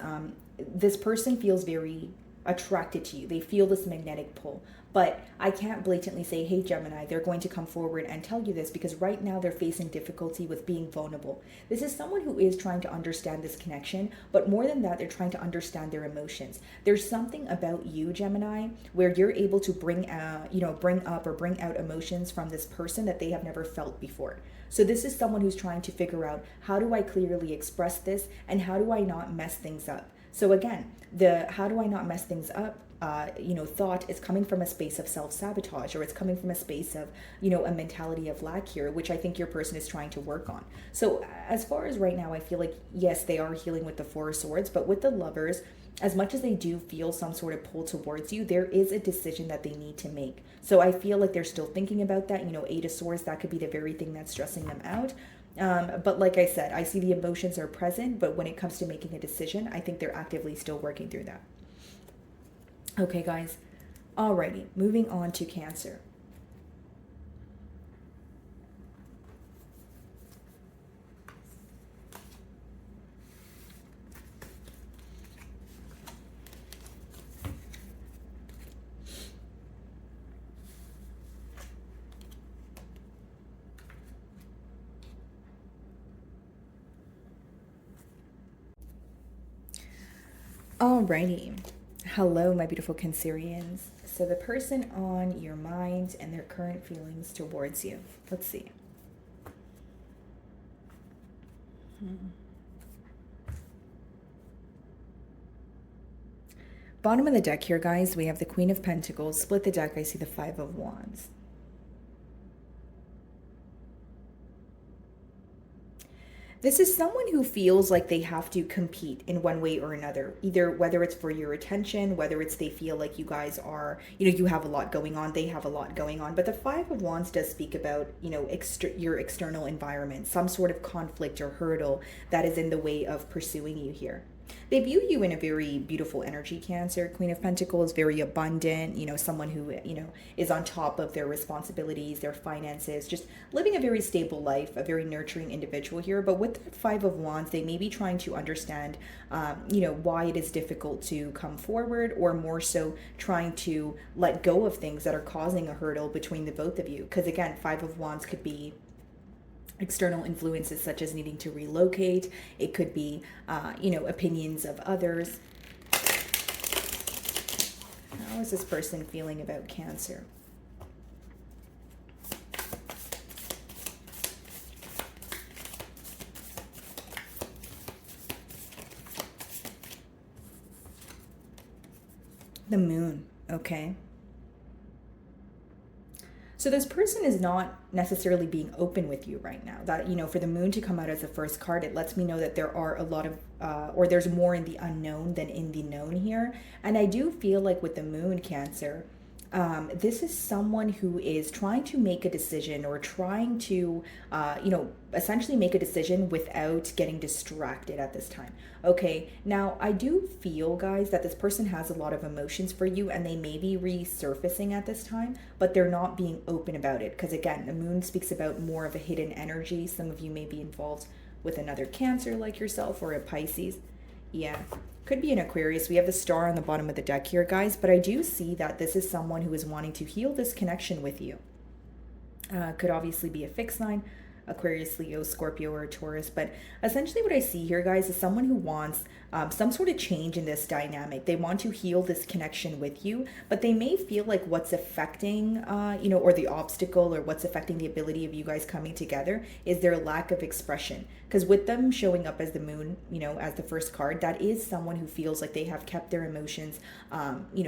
this person feels very attracted to you. They feel this magnetic pull. But I can't blatantly say, hey, Gemini, they're going to come forward and tell you this, because right now they're facing difficulty with being vulnerable. This is someone who is trying to understand this connection, but more than that, they're trying to understand their emotions. There's something about you, Gemini, where you're able to bring up or bring out emotions from this person that they have never felt before. So this is someone who's trying to figure out, how do I clearly express this and how do I not mess things up? So again, the how do I not mess things up thought is coming from a space of self-sabotage, or it's coming from a space of, a mentality of lack here, which I think your person is trying to work on. So as far as right now, I feel like, yes, they are healing with the Four of Swords, but with the Lovers, as much as they do feel some sort of pull towards you, there is a decision that they need to make. So I feel like they're still thinking about that. Eight of Swords, that could be the very thing that's stressing them out. But like I said, I see the emotions are present, but when it comes to making a decision, I think they're actively still working through that. Okay, guys. Alrighty, moving on to Cancer. Alrighty. Hello, my beautiful Cancerians. So the person on your mind and their current feelings towards you. Let's see. Bottom of the deck here, guys, we have the Queen of Pentacles. Split the deck, I see the Five of Wands. This is someone who feels like they have to compete in one way or another, either whether it's for your attention, whether it's they feel like you guys are, you have a lot going on, they have a lot going on. But the Five of Wands does speak about, your external environment, some sort of conflict or hurdle that is in the way of pursuing you here. They view you in a very beautiful energy, Cancer. Queen of Pentacles, very abundant, someone who, is on top of their responsibilities, their finances, just living a very stable life, a very nurturing individual here. But with that Five of Wands, they may be trying to understand, why it is difficult to come forward, or more so trying to let go of things that are causing a hurdle between the both of you. Because again, Five of Wands could be external influences such as needing to relocate. It could be, opinions of others. How is this person feeling about Cancer? The moon, okay? So this person is not necessarily being open with you right now. That, for the moon to come out as the first card, it lets me know that there are a lot of, or there's more in the unknown than in the known here. And I do feel like with the moon, Cancer, this is someone who is trying to make a decision or trying to, essentially make a decision without getting distracted at this time. Okay, now I do feel, guys, that this person has a lot of emotions for you and they may be resurfacing at this time, but they're not being open about it. Because again, the moon speaks about more of a hidden energy. Some of you may be involved with another Cancer like yourself or a Pisces. Yeah, could be an Aquarius. We have the star on the bottom of the deck here, guys, but I do see that this is someone who is wanting to heal this connection with you. Could obviously be a fixed sign, Aquarius, Leo, Scorpio, or Taurus. But essentially what I see here, guys, is someone who wants some sort of change in this dynamic. They want to heal this connection with you, but they may feel like what's affecting, or the obstacle or what's affecting the ability of you guys coming together is their lack of expression. Because with them showing up as the moon, as the first card, that is someone who feels like they have kept their emotions,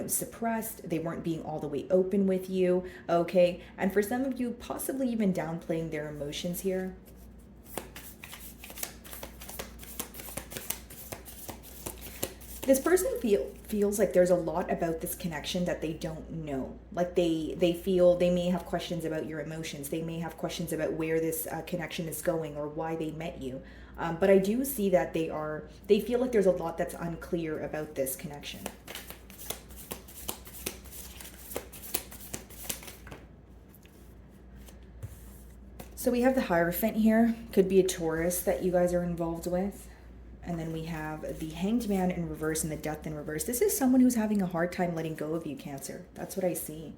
suppressed. They weren't being all the way open with you, okay? And for some of you, possibly even downplaying their emotions here. This person feels like there's a lot about this connection that they don't know. Like they feel they may have questions about your emotions. They may have questions about where this connection is going or why they met you. But I do see that they feel like there's a lot that's unclear about this connection. So we have the Hierophant here. Could be a Taurus that you guys are involved with. And then we have the Hanged Man in reverse and the Death in reverse. This is someone who's having a hard time letting go of you, Cancer. That's what I see.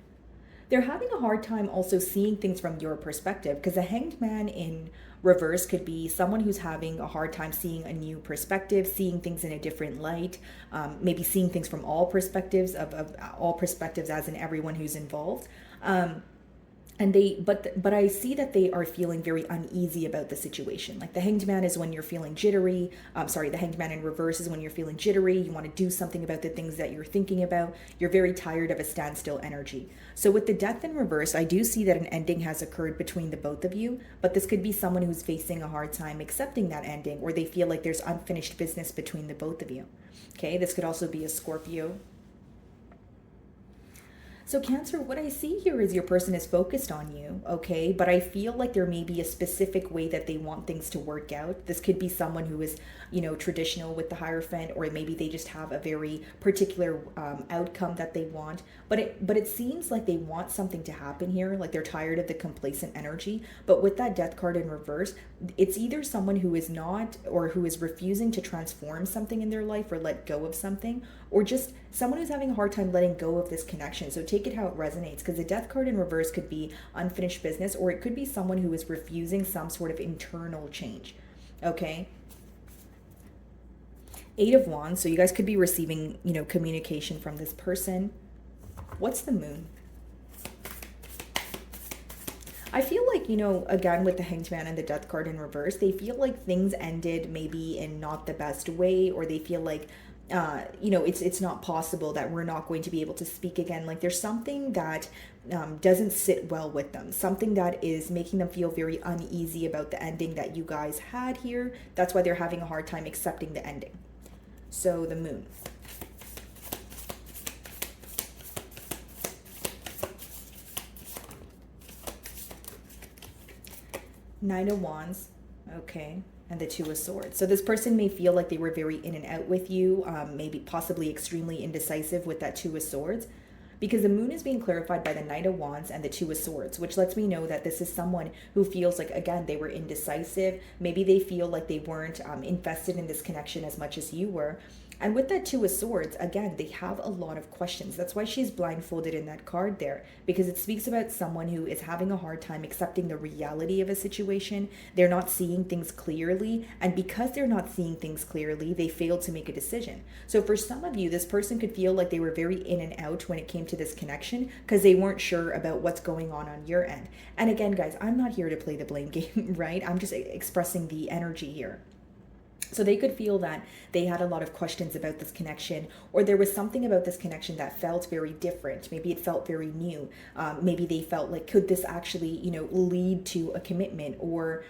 They're having a hard time also seeing things from your perspective, because the Hanged Man in reverse could be someone who's having a hard time seeing a new perspective, seeing things in a different light, maybe seeing things from all perspectives, of all perspectives as in everyone who's involved. But I see that they are feeling very uneasy about the situation. Like the Hanged Man is when you're feeling jittery. The Hanged Man in reverse is when you're feeling jittery. You want to do something about the things that you're thinking about. You're very tired of a standstill energy. So with the Death in reverse, I do see that an ending has occurred between the both of you, but this could be someone who's facing a hard time accepting that ending, or they feel like there's unfinished business between the both of you. Okay, this could also be a Scorpio. So Cancer, what I see here is your person is focused on you, okay? But I feel like there may be a specific way that they want things to work out. This could be someone who is, traditional with the Hierophant, or maybe they just have a very particular outcome that they want. But it seems like they want something to happen here, like they're tired of the complacent energy. But with that Death card in reverse, it's either someone who is not, or who is refusing to transform something in their life or let go of something, or just someone who's having a hard time letting go of this connection. So take it how it resonates, because the Death card in reverse could be unfinished business, or it could be someone who is refusing some sort of internal change, okay? 8 of Wands, so you guys could be receiving, communication from this person. What's the Moon? I feel like, again, with the Hanged Man and the Death card in reverse, they feel like things ended maybe in not the best way, or they feel like it's not possible, that we're not going to be able to speak again. Like there's something that doesn't sit well with them, something that is making them feel very uneasy about the ending that you guys had here. That's why they're having a hard time accepting the ending. So the Moon. Nine of Wands, okay. And the Two of Swords. So this person may feel like they were very in and out with you, maybe possibly extremely indecisive with that Two of Swords, because the Moon is being clarified by the Knight of Wands and the Two of Swords, which lets me know that this is someone who feels like, again, they were indecisive. Maybe they feel like they weren't invested in this connection as much as you were. And with that Two of Swords, again, they have a lot of questions. That's why she's blindfolded in that card there, because it speaks about someone who is having a hard time accepting the reality of a situation. They're not seeing things clearly. And because they're not seeing things clearly, they failed to make a decision. So for some of you, this person could feel like they were very in and out when it came to this connection, because they weren't sure about what's going on your end. And again, guys, I'm not here to play the blame game, right? I'm just expressing the energy here. So they could feel that they had a lot of questions about this connection, or there was something about this connection that felt very different. Maybe it felt very new. Maybe they felt like, could this actually, lead to a commitment? Or,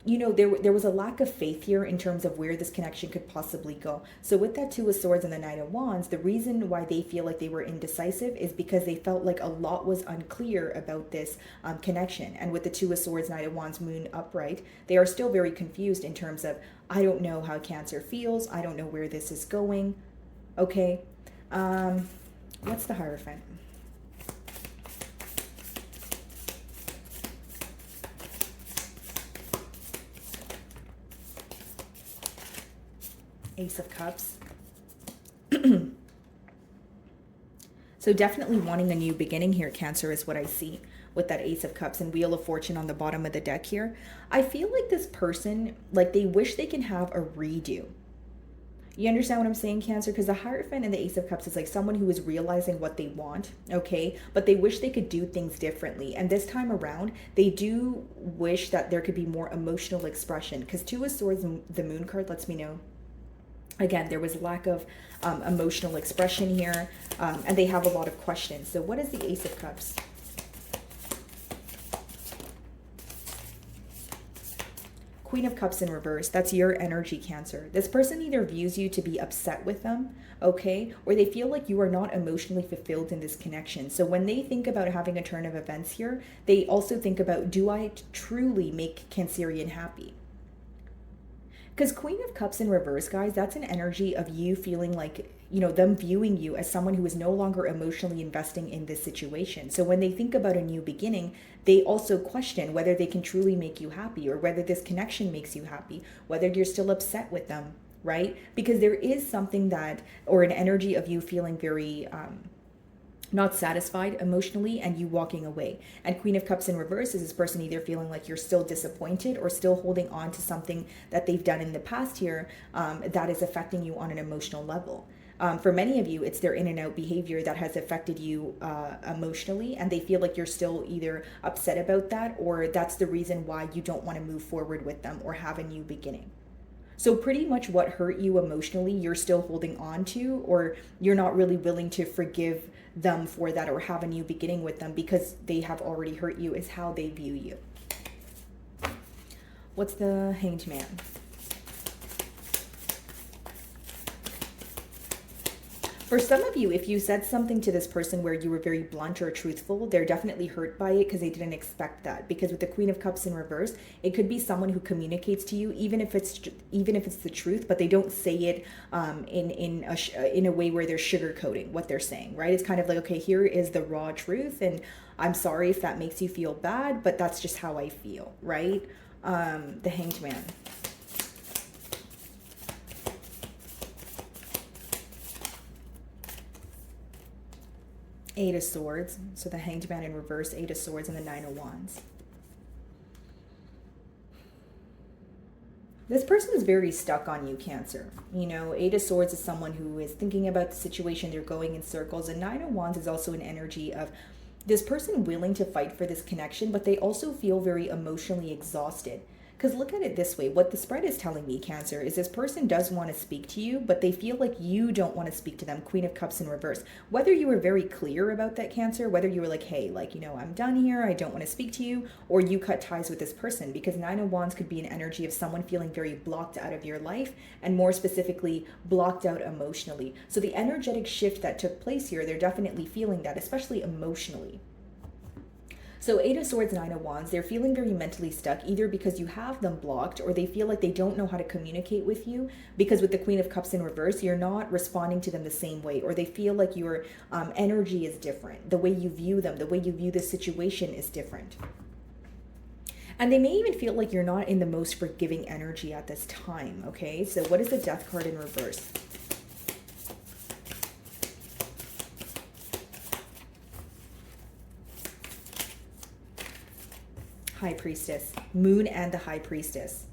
there was a lack of faith here in terms of where this connection could possibly go. So with that Two of Swords and the Knight of Wands, the reason why they feel like they were indecisive is because they felt like a lot was unclear about this connection. And with the Two of Swords, Knight of Wands, Moon upright, they are still very confused in terms of, I don't know how Cancer feels. I don't know where this is going. Okay. What's the Hierophant? Ace of Cups. So definitely wanting a new beginning here, Cancer, is what I see with that Ace of Cups and Wheel of Fortune on the bottom of the deck here. I feel like this person, like they wish they can have a redo. You understand what I'm saying, Cancer? Because the Hierophant and the Ace of Cups is like someone who is realizing what they want, okay? But they wish they could do things differently. And this time around, they do wish that there could be more emotional expression. Because Two of Swords, the Moon card, lets me know, again, there was lack of emotional expression here, and they have a lot of questions. So what is the Ace of Cups? Queen of Cups in reverse. That's your energy, Cancer. This person either views you to be upset with them, okay, or they feel like you are not emotionally fulfilled in this connection. So when they think about having a turn of events here, they also think about, do I truly make Cancerian happy? Because Queen of Cups in reverse, guys, that's an energy of you feeling like, them viewing you as someone who is no longer emotionally investing in this situation. So when they think about a new beginning, they also question whether they can truly make you happy, or whether this connection makes you happy, whether you're still upset with them, right? Because there is something that, or an energy of you feeling very not satisfied emotionally and you walking away. And Queen of Cups in reverse is this person either feeling like you're still disappointed or still holding on to something that they've done in the past here that is affecting you on an emotional level. For many of you, it's their in and out behavior that has affected you emotionally, and they feel like you're still either upset about that, or that's the reason why you don't want to move forward with them or have a new beginning. So pretty much what hurt you emotionally, you're still holding on to, or you're not really willing to forgive them for that or have a new beginning with them because they have already hurt you, is how they view you. What's the Hanged Man? For some of you, if you said something to this person where you were very blunt or truthful, they're definitely hurt by it because they didn't expect that. Because with the Queen of Cups in reverse, it could be someone who communicates to you, even if it's the truth, but they don't say it in a way where they're sugarcoating what they're saying, right? It's kind of like, okay, here is the raw truth, and I'm sorry if that makes you feel bad, but that's just how I feel, right? The Hanged Man. Eight of Swords. So the Hanged Man in reverse, Eight of Swords, and the Nine of Wands. This person is very stuck on you, Cancer. Eight of Swords is someone who is thinking about the situation, they're going in circles. And Nine of Wands is also an energy of this person willing to fight for this connection, but they also feel very emotionally exhausted. Because look at it this way. What the spread is telling me, Cancer, is this person does want to speak to you, but they feel like you don't want to speak to them. Queen of Cups in reverse. Whether you were very clear about that, Cancer, whether you were like, hey, I'm done here, I don't want to speak to you, or you cut ties with this person. Because Nine of Wands could be an energy of someone feeling very blocked out of your life, and more specifically, blocked out emotionally. So the energetic shift that took place here, they're definitely feeling that, especially emotionally. So Eight of Swords, Nine of Wands, they're feeling very mentally stuck, either because you have them blocked, or they feel like they don't know how to communicate with you, because with the Queen of Cups in reverse, you're not responding to them the same way, or they feel like your energy is different. The way you view them, the way you view the situation is different. And they may even feel like you're not in the most forgiving energy at this time, okay? So what is the Death card in reverse? High Priestess. Moon and the High Priestess.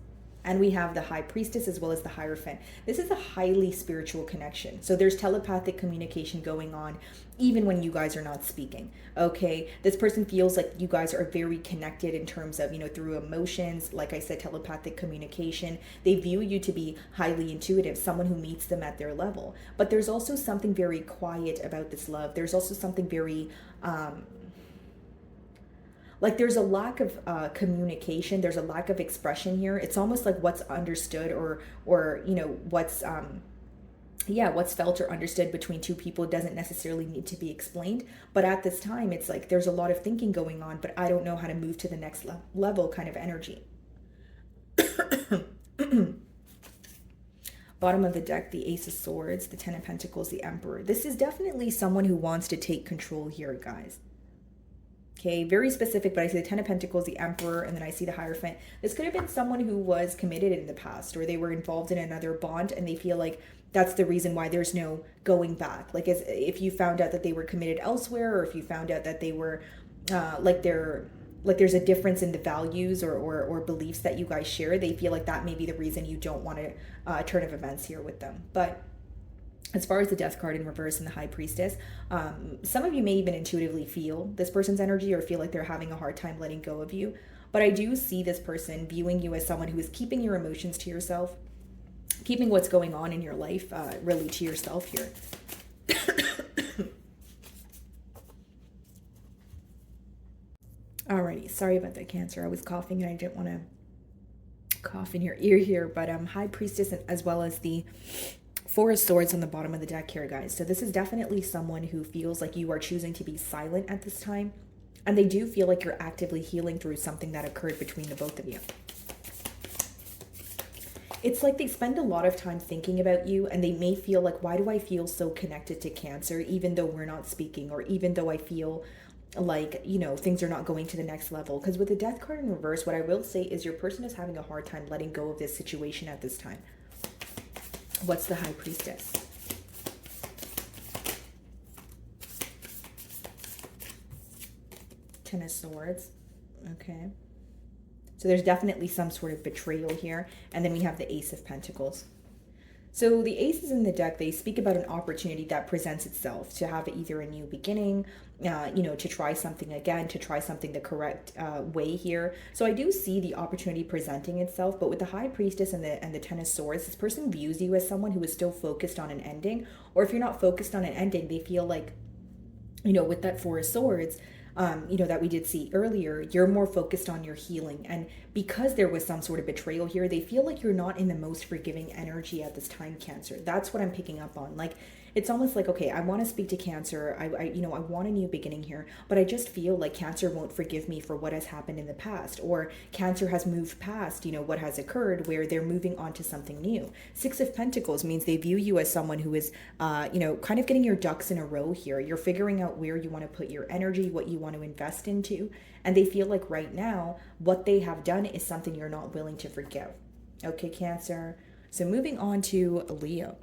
And we have the High Priestess as well as the Hierophant. This is a highly spiritual connection. So there's telepathic communication going on even when you guys are not speaking. Okay, this person feels like you guys are very connected in terms of, through emotions. Like I said, telepathic communication. They view you to be highly intuitive, someone who meets them at their level. But there's also something very quiet about this love. There's also something very like there's a lack of communication. There's a lack of expression here. It's almost like what's understood or what's felt or understood between two people doesn't necessarily need to be explained. But at this time, it's like there's a lot of thinking going on, but I don't know how to move to the next level kind of energy. Bottom of the deck, the Ace of Swords, the Ten of Pentacles, the Emperor. This is definitely someone who wants to take control here, guys. Okay, very specific, but I see the Ten of Pentacles, the Emperor, and then I see the Hierophant. This could have been someone who was committed in the past, or they were involved in another bond, and they feel like that's the reason why there's no going back. Like, as if you found out that they were committed elsewhere, or if you found out that they were there's a difference in the values or beliefs that you guys share, they feel like that may be the reason you don't want a turn of events here with them. But as far as the Death card in reverse and the High Priestess, some of you may even intuitively feel this person's energy or feel like they're having a hard time letting go of you. But I do see this person viewing you as someone who is keeping your emotions to yourself, keeping what's going on in your life really to yourself here. Alrighty, sorry about that, Cancer. I was coughing and I didn't want to cough in your ear here. But High Priestess as well as the Four of Swords on the bottom of the deck here, guys. So this is definitely someone who feels like you are choosing to be silent at this time. And they do feel like you're actively healing through something that occurred between the both of you. It's like they spend a lot of time thinking about you, and they may feel like, why do I feel so connected to Cancer, even though we're not speaking, or even though I feel like, things are not going to the next level? Because with the Death card in reverse, what I will say is your person is having a hard time letting go of this situation at this time. What's the High Priestess? Ten of Swords. Okay. So there's definitely some sort of betrayal here. And then we have the Ace of Pentacles. So the aces in the deck, they speak about an opportunity that presents itself to have either a new beginning, to try something again, to try something the correct way here. So I do see the opportunity presenting itself, but with the High Priestess and the Ten of Swords, this person views you as someone who is still focused on an ending. Or if you're not focused on an ending, they feel like, with that Four of Swords, that we did see earlier, you're more focused on your healing. And because there was some sort of betrayal here, they feel like you're not in the most forgiving energy at this time, Cancer. That's what I'm picking up on. Like, it's almost like, okay, I want to speak to Cancer. I want a new beginning here, but I just feel like Cancer won't forgive me for what has happened in the past, or Cancer has moved past, what has occurred, where they're moving on to something new. Six of Pentacles means they view you as someone who is, kind of getting your ducks in a row here. You're figuring out where you want to put your energy, what you want to invest into, and they feel like right now, what they have done is something you're not willing to forgive. Okay, Cancer. So moving on to Leo.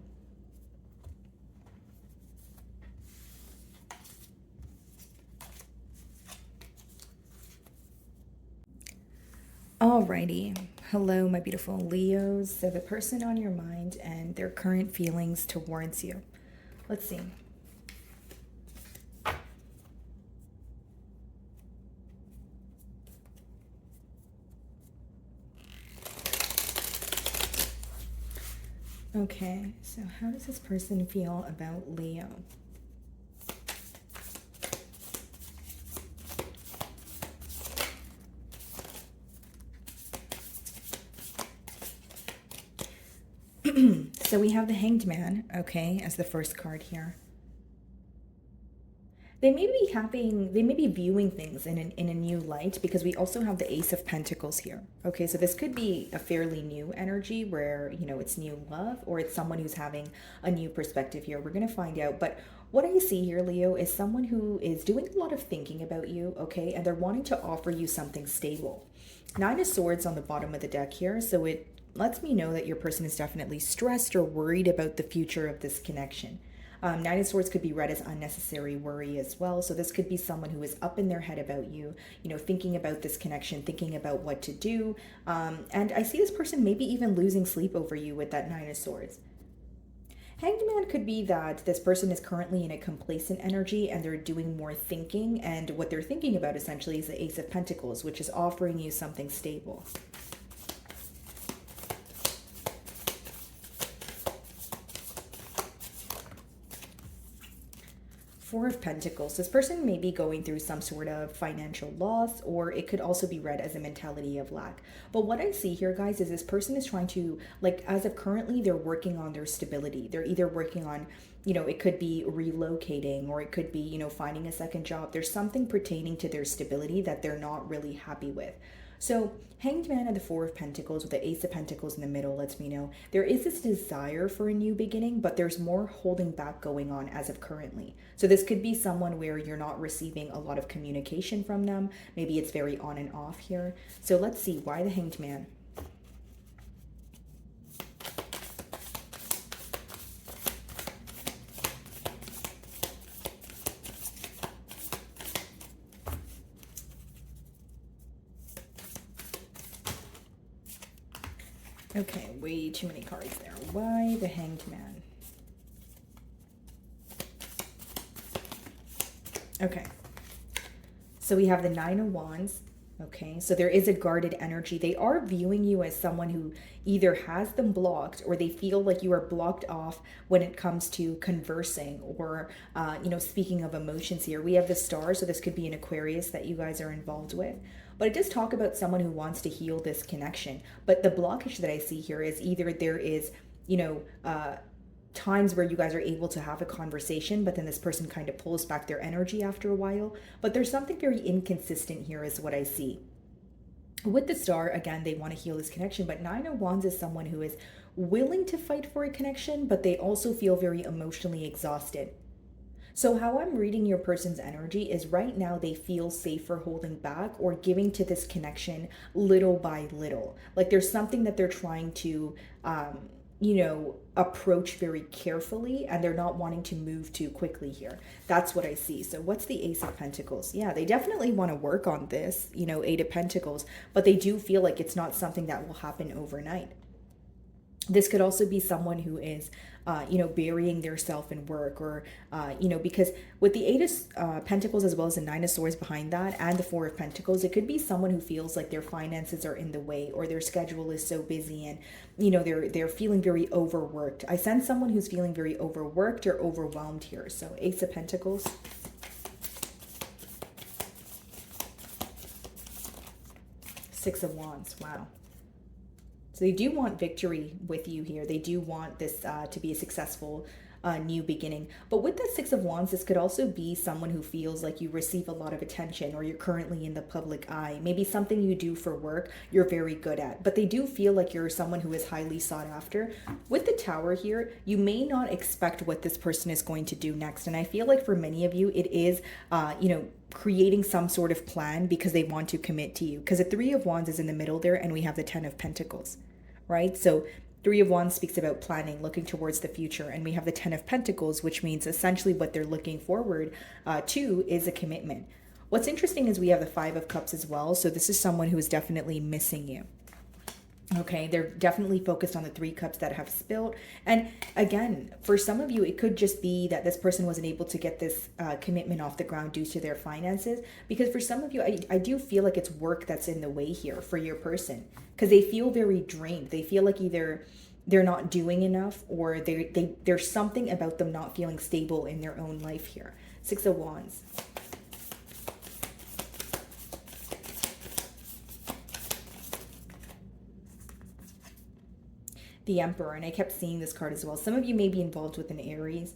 Alrighty. Hello, my beautiful Leos. So the person on your mind and their current feelings towards you. Let's see. Okay, so how does this person feel about Leo? So we have the Hanged Man, okay, as the first card here. They may be viewing things in a new light, because we also have the Ace of Pentacles here. Okay, so this could be a fairly new energy where, it's new love, or it's someone who's having a new perspective here. We're going to find out. But what I see here, Leo, is someone who is doing a lot of thinking about you, okay, and they're wanting to offer you something stable. Nine of Swords on the bottom of the deck here, so it lets me know that your person is definitely stressed or worried about the future of this connection. Nine of Swords could be read as unnecessary worry as well. So this could be someone who is up in their head about you, thinking about this connection, thinking about what to do. And I see this person maybe even losing sleep over you with that Nine of Swords. Hanged Man could be that this person is currently in a complacent energy and they're doing more thinking. And what they're thinking about essentially is the Ace of Pentacles, which is offering you something stable. Four of Pentacles. This person may be going through some sort of financial loss, or it could also be read as a mentality of lack. But what I see here, guys, is this person is trying to, like, as of currently, they're working on their stability. They're either working on, it could be relocating, or it could be, finding a second job. There's something pertaining to their stability that they're not really happy with. So Hanged Man and the Four of Pentacles with the Ace of Pentacles in the middle lets me know there is this desire for a new beginning, but there's more holding back going on as of currently. So this could be someone where you're not receiving a lot of communication from them. Maybe it's very on and off here. So let's see, why the Hanged Man? Okay, way too many cards there. Why the Hanged Man? Okay. So we have the Nine of Wands. Okay, so there is a guarded energy. They are viewing you as someone who either has them blocked, or they feel like you are blocked off when it comes to conversing or, speaking of emotions here. We have the Star, so this could be an Aquarius that you guys are involved with. But it does talk about someone who wants to heal this connection. But the blockage that I see here is either there is, times where you guys are able to have a conversation, but then this person kind of pulls back their energy after a while. But there's something very inconsistent here is what I see. With the Star, again, they want to heal this connection, but Nine of Wands is someone who is willing to fight for a connection, but they also feel very emotionally exhausted. So how I'm reading your person's energy is right now they feel safer holding back or giving to this connection little by little. Like there's something that they're trying to, approach very carefully, and they're not wanting to move too quickly here. That's what I see. So what's the Ace of Pentacles? Yeah, they definitely want to work on this, Eight of Pentacles, but they do feel like it's not something that will happen overnight. This could also be someone who is, burying their self in work, or, because with the Eight of Pentacles as well as the Nine of Swords behind that and the Four of Pentacles, it could be someone who feels like their finances are in the way, or their schedule is so busy and, they're feeling very overworked. I sense someone who's feeling very overworked or overwhelmed here. So Ace of Pentacles. Six of Wands. Wow. So they do want victory with you here. They do want this to be a successful new beginning. But with the Six of Wands, this could also be someone who feels like you receive a lot of attention, or you're currently in the public eye. Maybe something you do for work you're very good at, but they do feel like you're someone who is highly sought after. With the Tower here, you may not expect what this person is going to do next. And I feel like for many of you, it is, creating some sort of plan because they want to commit to you. Because the Three of Wands is in the middle there, and we have the Ten of Pentacles, right? So Three of Wands speaks about planning, looking towards the future. And we have the Ten of Pentacles, which means essentially what they're looking forward to is a commitment. What's interesting is we have the Five of Cups as well. So this is someone who is definitely missing you. Okay, they're definitely focused on the Three Cups that have spilled. And again, for some of you, it could just be that this person wasn't able to get this commitment off the ground due to their finances. Because for some of you, I do feel like it's work that's in the way here for your person. Because they feel very drained. They feel like either they're not doing enough, or there's something about them not feeling stable in their own life here. Six of Wands. The Emperor, and I kept seeing this card as well. Some of you may be involved with an Aries,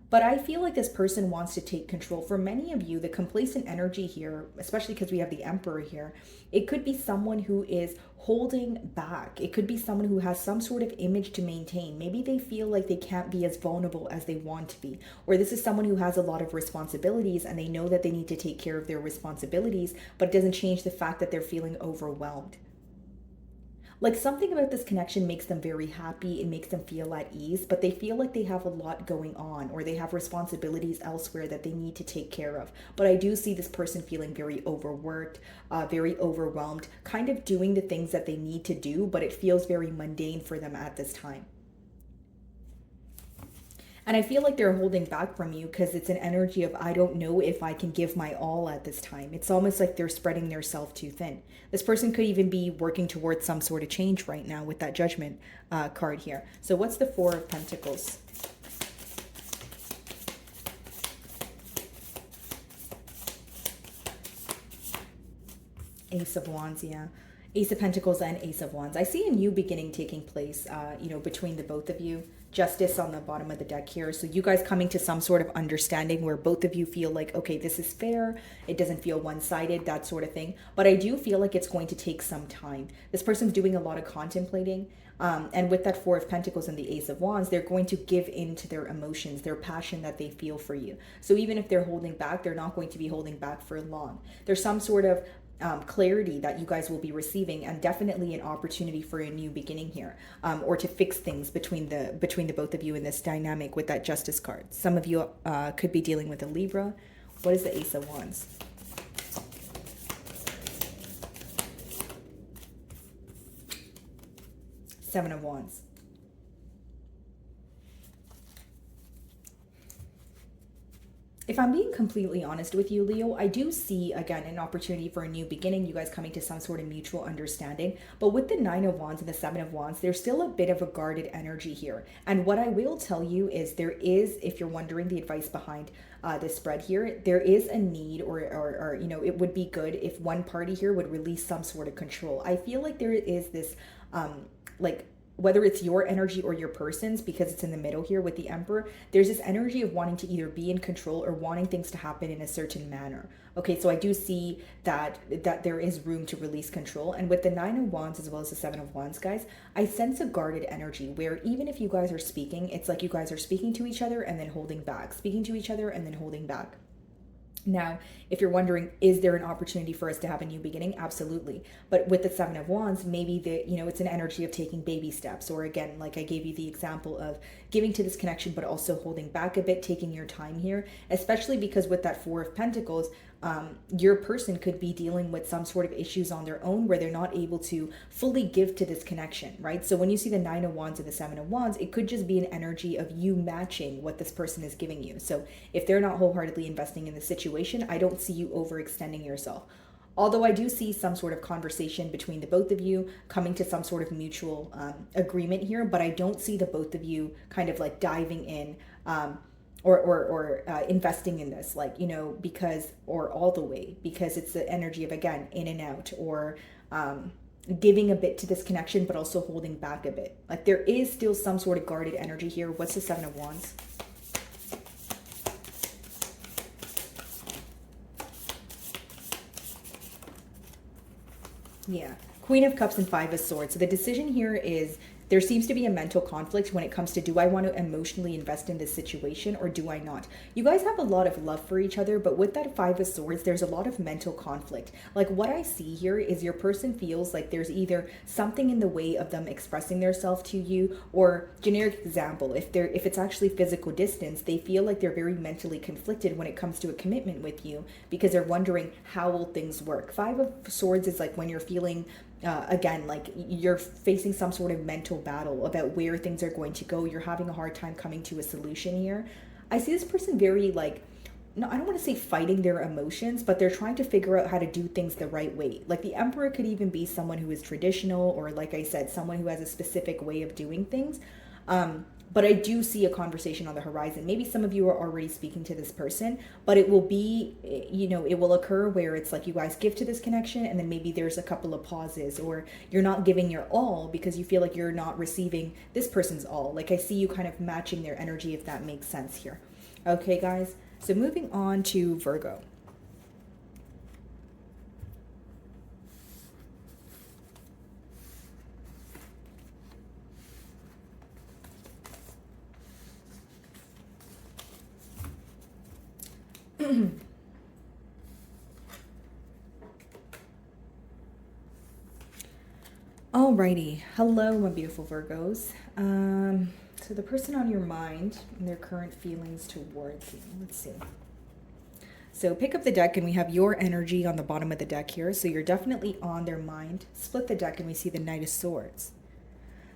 but I feel like this person wants to take control. For many of you, the complacent energy here, especially because we have the Emperor here, it could be someone who is holding back. It could be someone who has some sort of image to maintain. Maybe they feel like they can't be as vulnerable as they want to be. Or this is someone who has a lot of responsibilities and they know that they need to take care of their responsibilities, but it doesn't change the fact that they're feeling overwhelmed. Like something about this connection makes them very happy. It makes them feel at ease, but they feel like they have a lot going on or they have responsibilities elsewhere that they need to take care of. But I do see this person feeling very overworked, very overwhelmed, kind of doing the things that they need to do, but it feels very mundane for them at this time. And I feel like they're holding back from you because it's an energy of, I don't know if I can give my all at this time. It's almost like they're spreading their self too thin. This person could even be working towards some sort of change right now with that Judgment card here. So what's the Four of Pentacles? Ace of Wands, yeah. Ace of Pentacles and Ace of Wands. I see a new beginning taking place, between the both of you. Justice on the bottom of the deck here. So you guys coming to some sort of understanding where both of you feel like, okay, this is fair. It doesn't feel one-sided, that sort of thing. But I do feel like it's going to take some time. This person's doing a lot of contemplating. And with that Four of Pentacles and the Ace of Wands, they're going to give in to their emotions, their passion that they feel for you. So even if they're holding back, they're not going to be holding back for long. There's some sort of clarity that you guys will be receiving, and definitely an opportunity for a new beginning here, or to fix things between the both of you in this dynamic with that Justice card. Some of you could be dealing with a Libra. What is the Ace of Wands? Seven of Wands. If I'm being completely honest with you, Leo, I do see, again, an opportunity for a new beginning, you guys coming to some sort of mutual understanding. But with the Nine of Wands and the Seven of Wands, there's still a bit of a guarded energy here. And what I will tell you is there is, if you're wondering the advice behind this spread here, there is a need or it would be good if one party here would release some sort of control. I feel like there is this, whether it's your energy or your person's, because it's in the middle here with the Emperor, there's this energy of wanting to either be in control or wanting things to happen in a certain manner. Okay, so I do see that there is room to release control. And with the Nine of Wands as well as the Seven of Wands, guys, I sense a guarded energy where even if you guys are speaking, it's like you guys are speaking to each other and then holding back, speaking to each other and then holding back. Now, if you're wondering, is there an opportunity for us to have a new beginning? Absolutely. But with the Seven of Wands, maybe it's an energy of taking baby steps, or again, like I gave you the example of giving to this connection, but also holding back a bit, taking your time here, especially because with that Four of Pentacles, your person could be dealing with some sort of issues on their own where they're not able to fully give to this connection, right? So when you see the Nine of Wands and the Seven of Wands, it could just be an energy of you matching what this person is giving you. So if they're not wholeheartedly investing in the situation, I don't see you overextending yourself. Although I do see some sort of conversation between the both of you coming to some sort of mutual agreement here, but I don't see the both of you kind of like diving in or investing in this, because, or all the way, because it's the energy of, again, in and out, or giving a bit to this connection, but also holding back a bit. Like there is still some sort of guarded energy here. What's the Seven of Wands? Yeah. Queen of Cups and Five of Swords. So the decision here is there seems to be a mental conflict when it comes to, do I want to emotionally invest in this situation or do I not? You guys have a lot of love for each other, but with that Five of Swords, there's a lot of mental conflict. Like what I see here is your person feels like there's either something in the way of them expressing themselves to you, or generic example, if it's actually physical distance, they feel like they're very mentally conflicted when it comes to a commitment with you because they're wondering, how will things work? Five of Swords is like when you're feeling again, like you're facing some sort of mental battle about where things are going to go. You're having a hard time coming to a solution here. I see this person very no, I don't want to say fighting their emotions, but they're trying to figure out how to do things the right way. Like the Emperor could even be someone who is traditional, or like I said, someone who has a specific way of doing things. But I do see a conversation on the horizon. Maybe some of you are already speaking to this person, but it will be, it will occur where it's like you guys give to this connection and then maybe there's a couple of pauses, or you're not giving your all because you feel like you're not receiving this person's all. Like I see you kind of matching their energy, if that makes sense here. Okay, guys. So moving on to Virgo. Alrighty. Hello, my beautiful Virgos. So the person on your mind and their current feelings towards you. Let's see. So pick up the deck and we have your energy on the bottom of the deck here. So you're definitely on their mind. Split the deck and we see the Knight of Swords.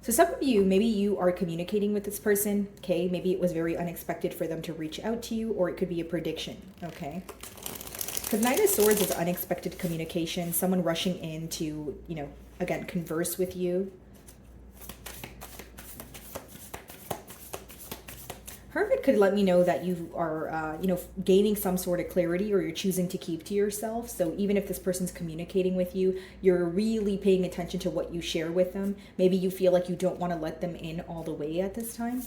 So some of you, maybe you are communicating with this person, okay? Maybe it was very unexpected for them to reach out to you, or it could be a prediction, okay? Because Knight of Swords is unexpected communication, someone rushing in to, again, converse with you. Hermit could let me know that you are, gaining some sort of clarity, or you're choosing to keep to yourself. So even if this person's communicating with you, you're really paying attention to what you share with them. Maybe you feel like you don't want to let them in all the way at this time.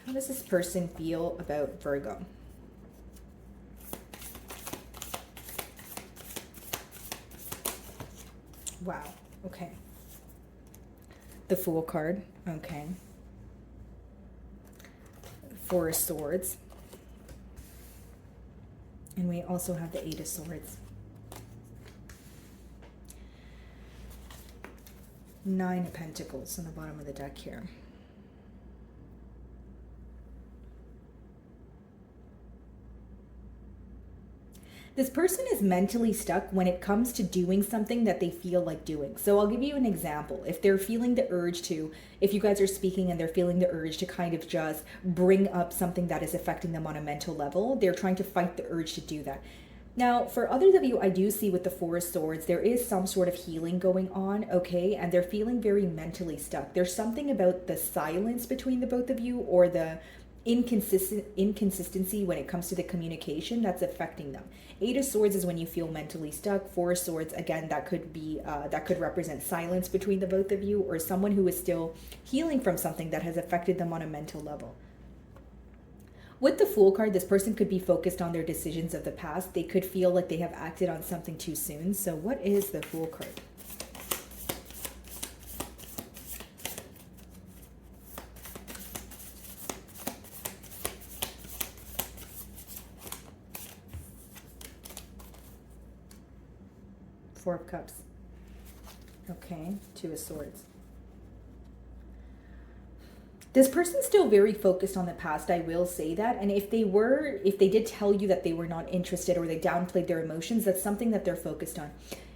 How does this person feel about Virgo? Wow. Okay. The Fool card. Okay. Four of Swords. And we also have the Eight of Swords. Nine of Pentacles on the bottom of the deck here. This person is mentally stuck when it comes to doing something that they feel like doing. So I'll give you an example. If they're feeling the urge to, if you guys are speaking and they're feeling the urge to kind of just bring up something that is affecting them on a mental level, they're trying to fight the urge to do that. Now, for others of you, I do see with the Four of Swords, there is some sort of healing going on, okay? And they're feeling very mentally stuck. There's something about the silence between the both of you, or the inconsistency when it comes to the communication that's affecting them. Eight of Swords is when you feel mentally stuck. Four of Swords, again, that could be that could represent silence between the both of you, or someone who is still healing from something that has affected them on a mental level. With the Fool card, this person could be focused on their decisions of the past. They could feel like they have acted on something too soon. So what is the Fool card? Four of Cups. Okay, Two of Swords. This person's still very focused on the past, I will say that. And if they did tell you that they were not interested, or they downplayed their emotions, that's something that they're focused on.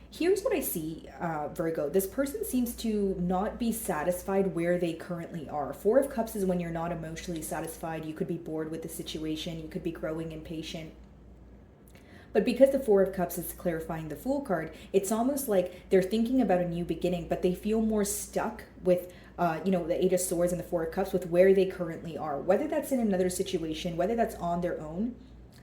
Here's what I see, Virgo. This person seems to not be satisfied where they currently are. Four of Cups is when you're not emotionally satisfied. You could be bored with the situation. You could be growing impatient. But because the Four of Cups is clarifying the Fool card, it's almost like they're thinking about a new beginning, but they feel more stuck with, the Eight of Swords and the Four of Cups with where they currently are. Whether that's in another situation, whether that's on their own,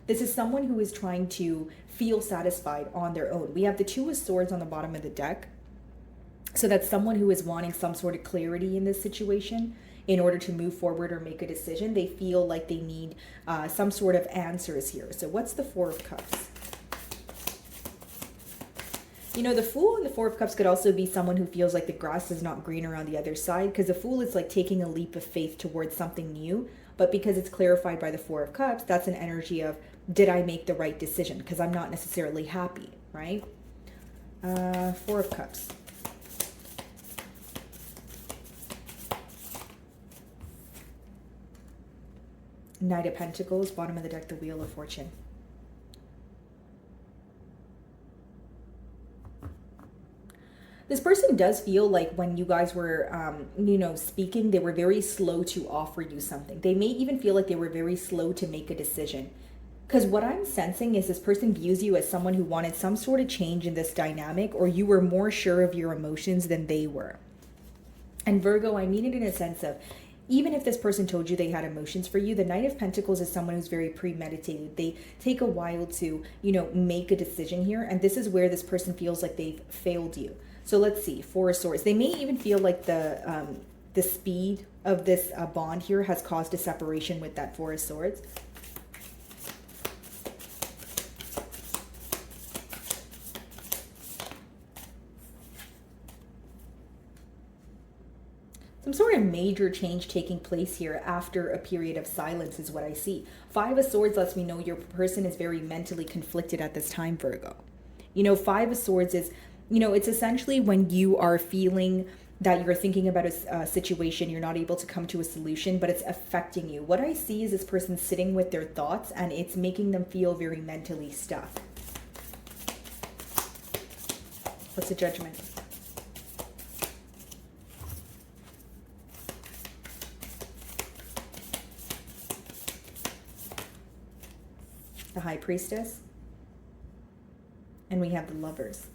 this is someone who is trying to feel satisfied on their own. We have the Two of Swords on the bottom of the deck. So that's someone who is wanting some sort of clarity in this situation in order to move forward or make a decision. They feel like they need some sort of answers here. So what's the Four of Cups? The Fool and the Four of Cups could also be someone who feels like the grass is not greener on the other side, because the Fool is like taking a leap of faith towards something new. But because it's clarified by the Four of Cups, that's an energy of, did I make the right decision? Because I'm not necessarily happy, right? Four of Cups. Knight of Pentacles, bottom of the deck, the Wheel of Fortune. This person does feel like when you guys were, speaking, they were very slow to offer you something. They may even feel like they were very slow to make a decision. Because what I'm sensing is this person views you as someone who wanted some sort of change in this dynamic, or you were more sure of your emotions than they were. And Virgo, I mean it in a sense of, even if this person told you they had emotions for you, the Knight of Pentacles is someone who's very premeditated. They take a while to, make a decision here. And this is where this person feels like they've failed you. So let's see, Four of Swords. They may even feel like the speed of this bond here has caused a separation with that Four of Swords. Some sort of major change taking place here after a period of silence is what I see. Five of Swords lets me know your person is very mentally conflicted at this time, Virgo. Five of Swords is, You know, it's essentially when you are feeling that you're thinking about a situation, you're not able to come to a solution, but it's affecting you. What I see is this person sitting with their thoughts and it's making them feel very mentally stuck. What's the Judgment? The High Priestess. And we have the Lovers.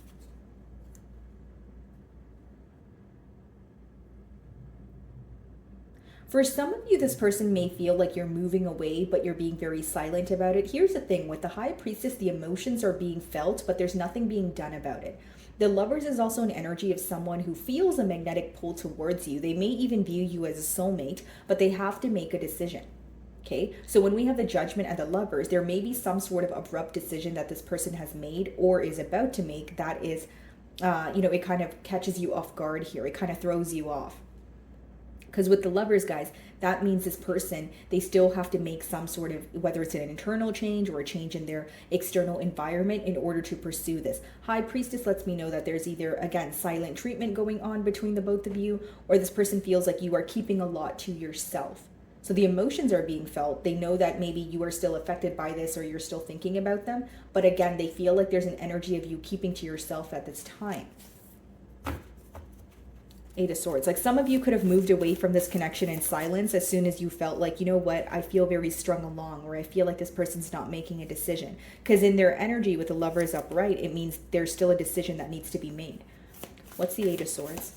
For some of you, this person may feel like you're moving away, but you're being very silent about it. Here's the thing, with the High Priestess, the emotions are being felt, but there's nothing being done about it. The Lovers is also an energy of someone who feels a magnetic pull towards you. They may even view you as a soulmate, but they have to make a decision. Okay, so when we have the Judgment and the Lovers, there may be some sort of abrupt decision that this person has made or is about to make that is, you know, it kind of catches you off guard here. It kind of throws you off. Because with the Lovers, guys, that means this person, they still have to make some sort of, whether it's an internal change or a change in their external environment in order to pursue this. High Priestess lets me know that there's either, again, silent treatment going on between the both of you, or this person feels like you are keeping a lot to yourself. So the emotions are being felt. They know that maybe you are still affected by this or you're still thinking about them. But again, they feel like there's an energy of you keeping to yourself at this time. Eight of Swords. Like some of you could have moved away from this connection in silence as soon as you felt like, you know what, I feel very strung along, or I feel like this person's not making a decision. Because in their energy with the Lovers upright, it means there's still a decision that needs to be made. What's the Eight of Swords?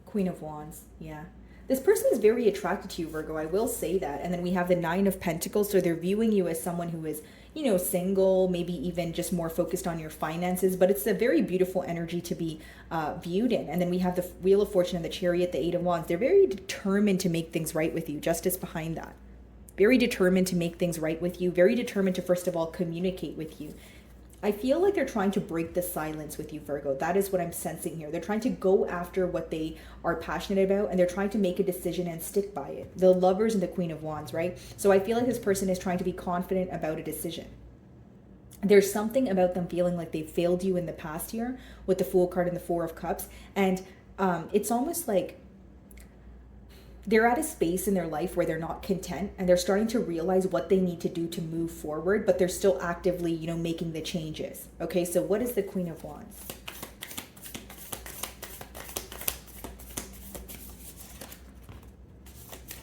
Queen of Wands. Yeah. This person is very attracted to you, Virgo. I will say that. And then we have the Nine of Pentacles. So they're viewing you as someone who is, you know, single, maybe even just more focused on your finances. But it's a very beautiful energy to be viewed in. And then we have the Wheel of Fortune and the Chariot, the Eight of Wands. They're very determined to make things right with you. Justice behind that. Very determined to make things right with you. Very determined to, first of all, communicate with you. I feel like they're trying to break the silence with you, Virgo. That is what I'm sensing here. They're trying to go after what they are passionate about, and they're trying to make a decision and stick by it. The Lovers and the Queen of Wands, right? So I feel like this person is trying to be confident about a decision. There's something about them feeling like they failed you in the past here with the Fool card and the Four of Cups. And it's almost like they're at a space in their life where they're not content, and they're starting to realize what they need to do to move forward, but they're still actively, you know, making the changes. Okay, so what is the Queen of Wands?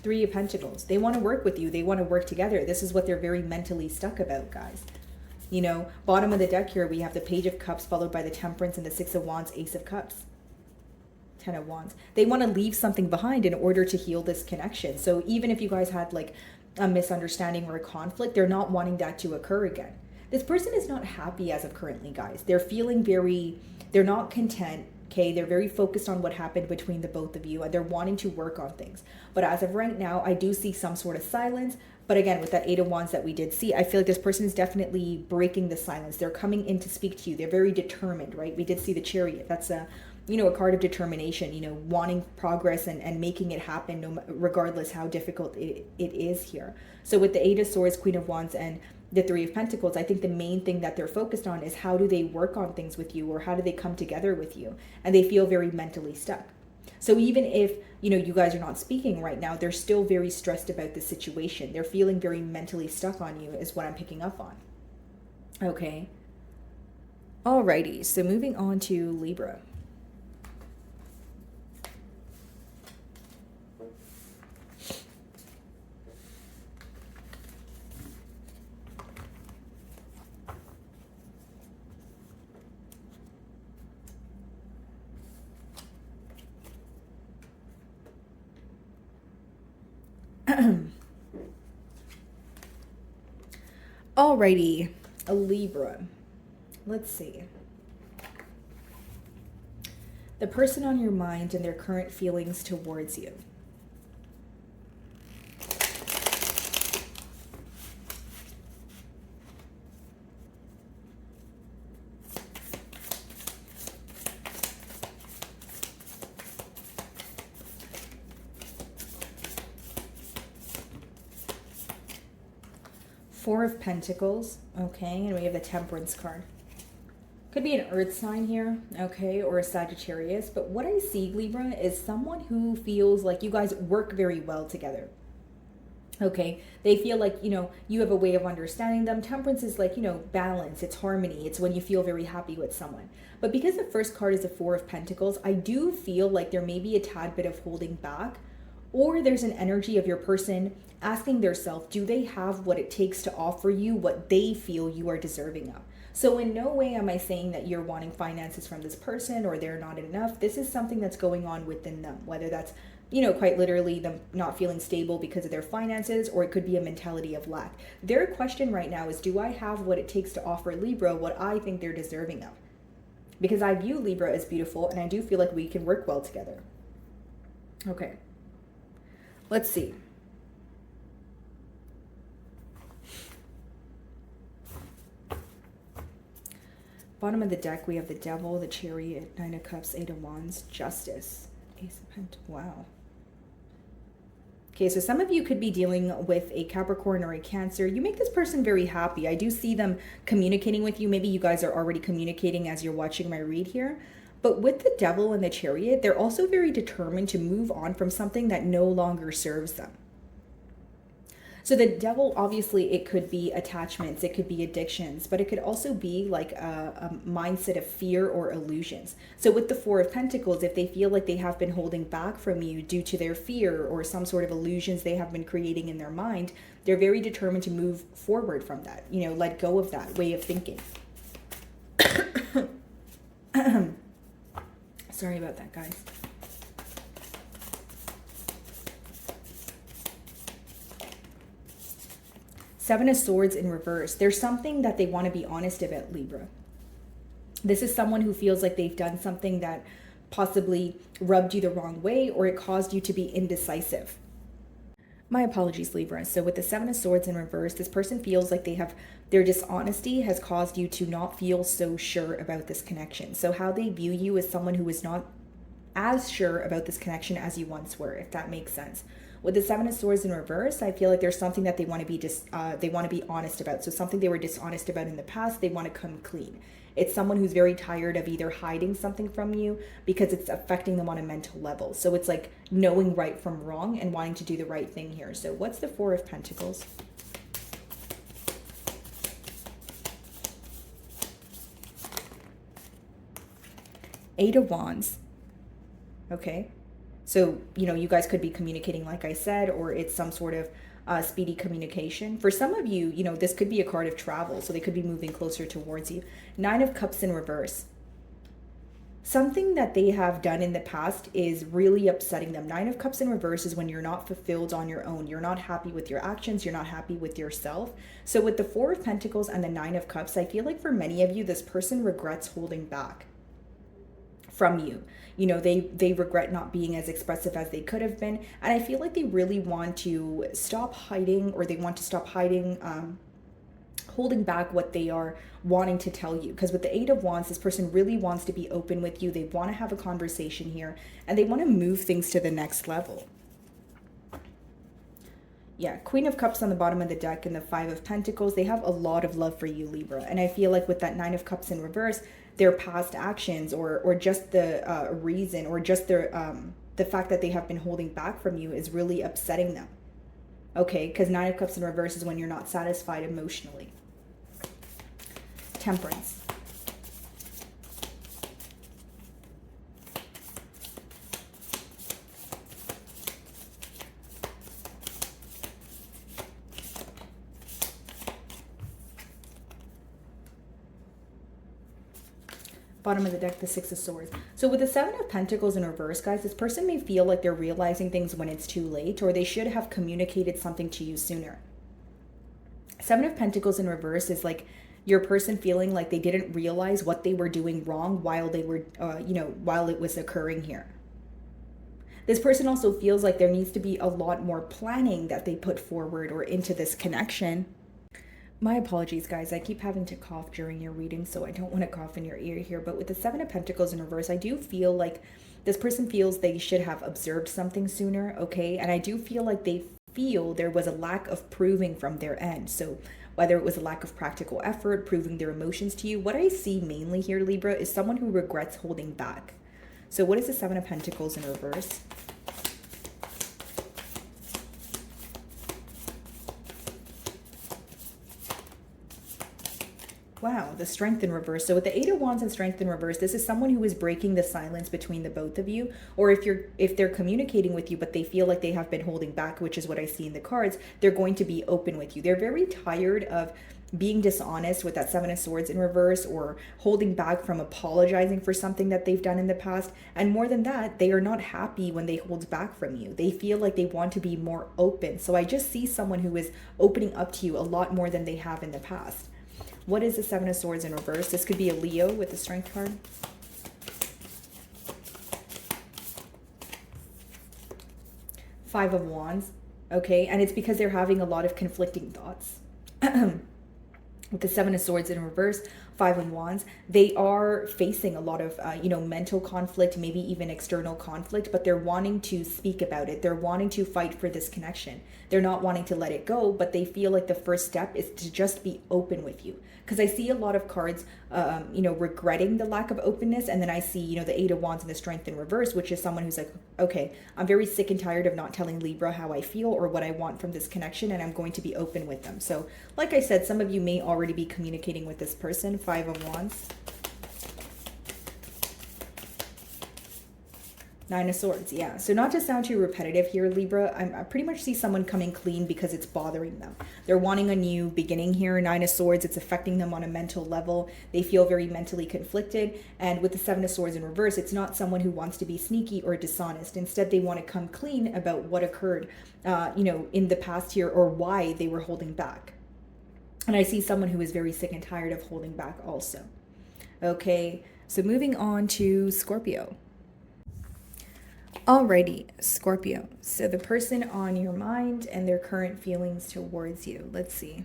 Three of Pentacles. They want to work with you. They want to work together. This is what they're very mentally stuck about, guys. You know, bottom of the deck here, we have the Page of Cups followed by the Temperance and the Six of Wands, Ace of Cups. Ten of Wands. They want to leave something behind in order to heal this connection. So even if you guys had like a misunderstanding or a conflict, they're not wanting that to occur again. This person is not happy as of currently, guys. They're feeling they're not content. Okay, they're very focused on what happened between the both of you, and they're wanting to work on things. But as of right now, I do see some sort of silence. But again, with that Eight of Wands that we did see, I feel like this person is definitely breaking the silence. They're coming in to speak to you. They're very determined, right? We did see the Chariot. That's a card of determination, wanting progress and making it happen regardless how difficult it is here. So with the Eight of Swords, Queen of Wands, and the Three of Pentacles, I think the main thing that they're focused on is how do they work on things with you, or how do they come together with you? And they feel very mentally stuck. So even if, you guys are not speaking right now, they're still very stressed about the situation. They're feeling very mentally stuck on you is what I'm picking up on. Okay. Alrighty, so moving on to Libra. Alrighty, a Libra. Let's see. The person on your mind and their current feelings towards you. Four of Pentacles, okay, and we have the Temperance card. Could be an earth sign here, okay, or a Sagittarius. But what I see, Libra, is someone who feels like you guys work very well together. Okay, they feel like, you have a way of understanding them. Temperance is like, balance, it's harmony. It's when you feel very happy with someone. But because the first card is a Four of Pentacles, I do feel like there may be a tad bit of holding back, or there's an energy of your person asking their self, do they have what it takes to offer you what they feel you are deserving of? So in no way am I saying that you're wanting finances from this person or they're not enough. This is something that's going on within them, whether that's, quite literally them not feeling stable because of their finances, or it could be a mentality of lack. Their question right now is, do I have what it takes to offer Libra what I think they're deserving of? Because I view Libra as beautiful, and I do feel like we can work well together. Okay. Let's see. Bottom of the deck, we have the Devil, the Chariot, Nine of Cups, Eight of Wands, Justice, Ace of Pentacles. Wow. Okay, so some of you could be dealing with a Capricorn or a Cancer. You make this person very happy. I do see them communicating with you. Maybe you guys are already communicating as you're watching my read here. But with the Devil and the Chariot, they're also very determined to move on from something that no longer serves them. So the Devil, obviously, it could be attachments, it could be addictions, but it could also be like a mindset of fear or illusions. So with the Four of Pentacles, if they feel like they have been holding back from you due to their fear or some sort of illusions they have been creating in their mind, they're very determined to move forward from that, let go of that way of thinking. Sorry about that, guys. Seven of Swords in reverse. There's something that they want to be honest about, Libra. This is someone who feels like they've done something that possibly rubbed you the wrong way, or it caused you to be indecisive. My apologies, Libra. So with the Seven of Swords in reverse, this person feels like their dishonesty has caused you to not feel so sure about this connection. So how they view you is someone who is not as sure about this connection as you once were, if that makes sense. With the Seven of Swords in reverse, I feel like there's something that they want to be honest about. So something they were dishonest about in the past, they want to come clean. It's someone who's very tired of either hiding something from you because it's affecting them on a mental level. So it's like knowing right from wrong and wanting to do the right thing here. So what's the Four of Pentacles? Eight of Wands. Okay. So, you guys could be communicating, like I said, or it's some sort of speedy communication. For some of you, this could be a card of travel. So they could be moving closer towards you. Nine of Cups in reverse. Something that they have done in the past is really upsetting them. Nine of Cups in reverse is when you're not fulfilled on your own. You're not happy with your actions. You're not happy with yourself. So with the Four of Pentacles and the Nine of Cups, I feel like for many of you, this person regrets holding back from you. They regret not being as expressive as they could have been. And I feel like they really want to stop hiding, or they want to stop hiding, holding back what they are wanting to tell you. Because with the Eight of Wands, this person really wants to be open with you. They want to have a conversation here, and they want to move things to the next level. Yeah, Queen of Cups on the bottom of the deck and the Five of Pentacles, they have a lot of love for you, Libra. And I feel like with that Nine of Cups in reverse, their past actions or just the reason, or just the fact that they have been holding back from you is really upsetting them. Okay, because Nine of Cups in reverse is when you're not satisfied emotionally. Temperance. Bottom of the deck, the Six of Swords. So with the Seven of Pentacles in reverse, guys, this person may feel like they're realizing things when it's too late, or they should have communicated something to you sooner. Seven of Pentacles in reverse is like your person feeling like they didn't realize what they were doing wrong while they were, while it was occurring here. This person also feels like there needs to be a lot more planning that they put forward or into this connection. My apologies, guys. I keep having to cough during your reading, so I don't want to cough in your ear here. But with the Seven of Pentacles in reverse, I do feel like this person feels they should have observed something sooner, okay? And I do feel like they feel there was a lack of proving from their end. So whether it was a lack of practical effort, proving their emotions to you. What I see mainly here, Libra, is someone who regrets holding back. So what is the Seven of Pentacles in reverse? Wow, the Strength in reverse. So with the Eight of Wands and Strength in reverse, this is someone who is breaking the silence between the both of you. Or if they're communicating with you, but they feel like they have been holding back, which is what I see in the cards, they're going to be open with you. They're very tired of being dishonest with that Seven of Swords in reverse, or holding back from apologizing for something that they've done in the past. And more than that, they are not happy when they hold back from you. They feel like they want to be more open. So I just see someone who is opening up to you a lot more than they have in the past. What is the Seven of Swords in reverse? This could be a Leo with the Strength card. Five of Wands. Okay, and it's because they're having a lot of conflicting thoughts. With the Seven of Swords in reverse, Five of Wands, they are facing a lot of, mental conflict, maybe even external conflict, but they're wanting to speak about it. They're wanting to fight for this connection. They're not wanting to let it go, but they feel like the first step is to just be open with you. Because I see a lot of cards, regretting the lack of openness. And then I see, the Eight of Wands and the Strength in reverse, which is someone who's like, okay, I'm very sick and tired of not telling Libra how I feel or what I want from this connection, and I'm going to be open with them. So like I said, some of you may already be communicating with this person. Five of Wands. Nine of Swords, yeah. So not to sound too repetitive here, Libra, I pretty much see someone coming clean because it's bothering them. They're wanting a new beginning here. Nine of Swords, it's affecting them on a mental level. They feel very mentally conflicted. And with the Seven of Swords in reverse, it's not someone who wants to be sneaky or dishonest. Instead, they want to come clean about what occurred, in the past here, or why they were holding back. And I see someone who is very sick and tired of holding back also. Okay, so moving on to Scorpio. Alrighty, Scorpio. So the person on your mind and their current feelings towards you. Let's see.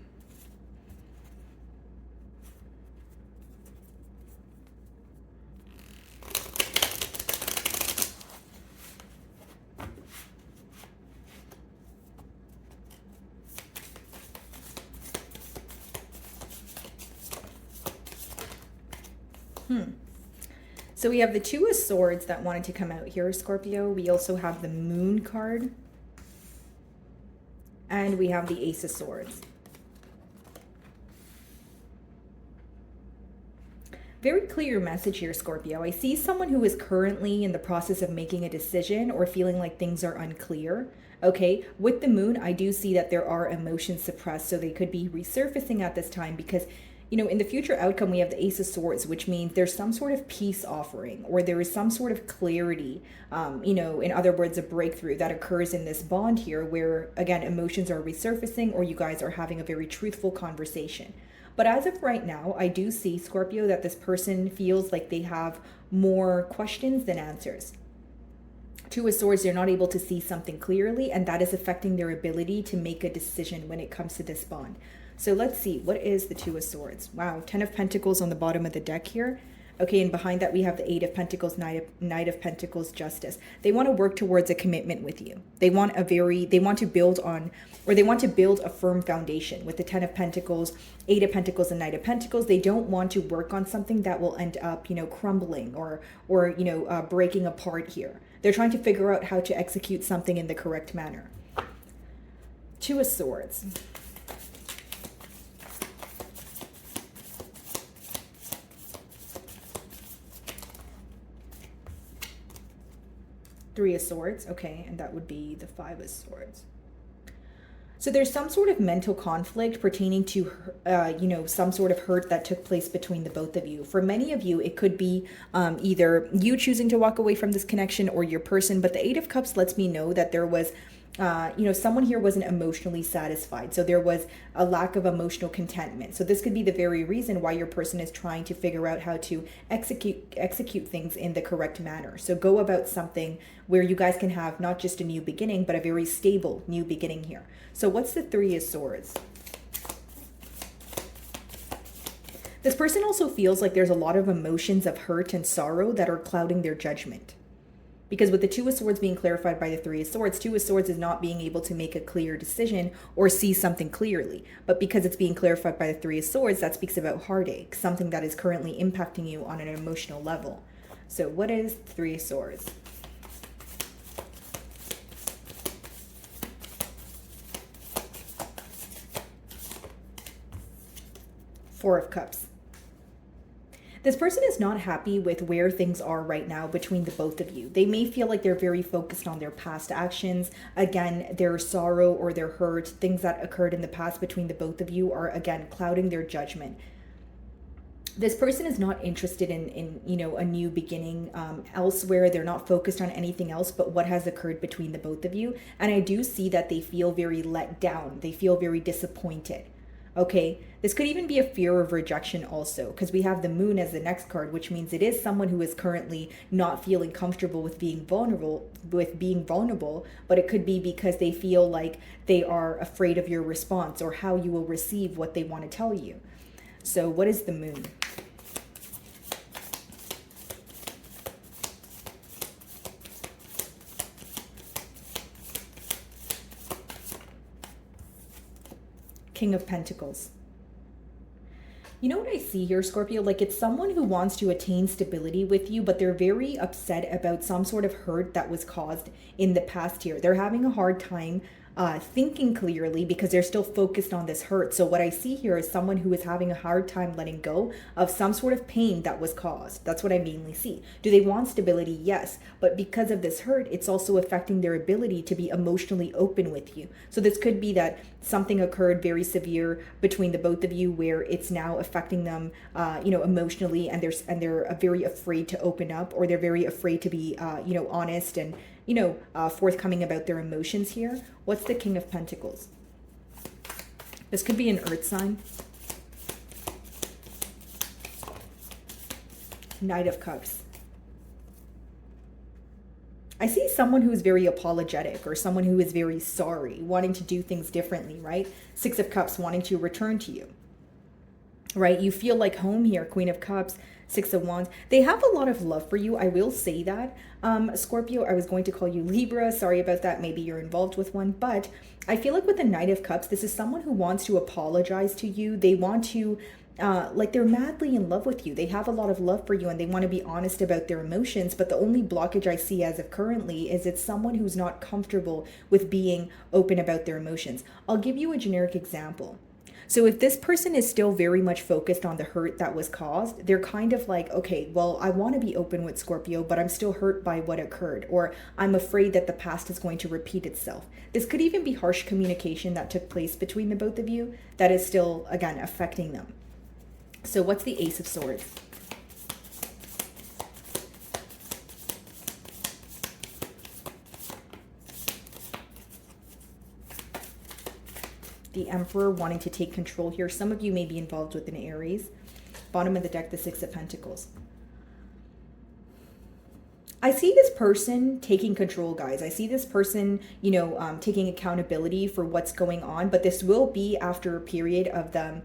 So we have the Two of Swords that wanted to come out here, Scorpio. We also have the Moon card. And we have the Ace of Swords. Very clear message here, Scorpio. I see someone who is currently in the process of making a decision or feeling like things are unclear. Okay, with the Moon, I do see that there are emotions suppressed, so they could be resurfacing at this time because in the future outcome, we have the Ace of Swords, which means there's some sort of peace offering, or there is some sort of clarity, in other words, a breakthrough that occurs in this bond here where, again, emotions are resurfacing or you guys are having a very truthful conversation. But as of right now, I do see, Scorpio, that this person feels like they have more questions than answers. Two of Swords, they're not able to see something clearly, and that is affecting their ability to make a decision when it comes to this bond. So let's see, what is the Two of Swords? Wow, Ten of Pentacles on the bottom of the deck here. Okay, and behind that we have the Eight of Pentacles, Knight of Pentacles, Justice. They want to work towards a commitment with you. They want to build a firm foundation. With the Ten of Pentacles, Eight of Pentacles, and Knight of Pentacles, they don't want to work on something that will end up, crumbling or breaking apart here. They're trying to figure out how to execute something in the correct manner. Two of Swords. Three of Swords, okay, and that would be the Five of Swords. So there's some sort of mental conflict pertaining to, some sort of hurt that took place between the both of you. For many of you, it could be either you choosing to walk away from this connection or your person, but the Eight of Cups lets me know that there was someone here wasn't emotionally satisfied. So there was a lack of emotional contentment. So this could be the very reason why your person is trying to figure out how to execute things in the correct manner. So go about something where you guys can have not just a new beginning, but a very stable new beginning here. So what's the Three of Swords? This person also feels like there's a lot of emotions of hurt and sorrow that are clouding their judgment. Because with the Two of Swords being clarified by the Three of Swords, Two of Swords is not being able to make a clear decision or see something clearly. But because it's being clarified by the Three of Swords, that speaks about heartache, something that is currently impacting you on an emotional level. So what is Three of Swords? Four of Cups. This person is not happy with where things are right now between the both of you. They may feel like they're very focused on their past actions. Again, their sorrow or their hurt, things that occurred in the past between the both of you are, again, clouding their judgment. This person is not interested in a new beginning elsewhere. They're not focused on anything else but what has occurred between the both of you. And I do see that they feel very let down. They feel very disappointed. Okay, this could even be a fear of rejection also, because we have the Moon as the next card, which means it is someone who is currently not feeling comfortable with being vulnerable, but it could be because they feel like they are afraid of your response or how you will receive what they want to tell you. So what is the Moon? King of Pentacles. You know what I see here, Scorpio? Like, it's someone who wants to attain stability with you, but they're very upset about some sort of hurt that was caused in the past year. They're having a hard time thinking clearly because they're still focused on this hurt. So what I see here is someone who is having a hard time letting go of some sort of pain that was caused. That's what I mainly see. Do they want stability? Yes. But because of this hurt, it's also affecting their ability to be emotionally open with you. So this could be that something occurred very severe between the both of you where it's now affecting them, emotionally, and they're very afraid to open up, or they're very afraid to be, honest and forthcoming about their emotions here. What's the King of Pentacles? This could be an earth sign. Knight of Cups. I see someone who is very apologetic, or someone who is very sorry, wanting to do things differently, right? Six of Cups, wanting to return to you, right? You feel like home here. Queen of Cups, Six of Wands. They have a lot of love for you. I will say that. Scorpio, I was going to call you Libra. Sorry about that. Maybe you're involved with one. But I feel like with the Knight of Cups, this is someone who wants to apologize to you. They want to, they're madly in love with you. They have a lot of love for you, and they want to be honest about their emotions. But the only blockage I see as of currently is it's someone who's not comfortable with being open about their emotions. I'll give you a generic example. So if this person is still very much focused on the hurt that was caused, they're kind of like, okay, well, I want to be open with Scorpio, but I'm still hurt by what occurred, or I'm afraid that the past is going to repeat itself. This could even be harsh communication that took place between the both of you that is still, again, affecting them. So what's the Ace of Swords? The Emperor, wanting to take control here. Some of you may be involved with an Aries. Bottom of the deck, the Six of Pentacles. I see this person taking control, guys. I see this person, taking accountability for what's going on, but this will be after a period of them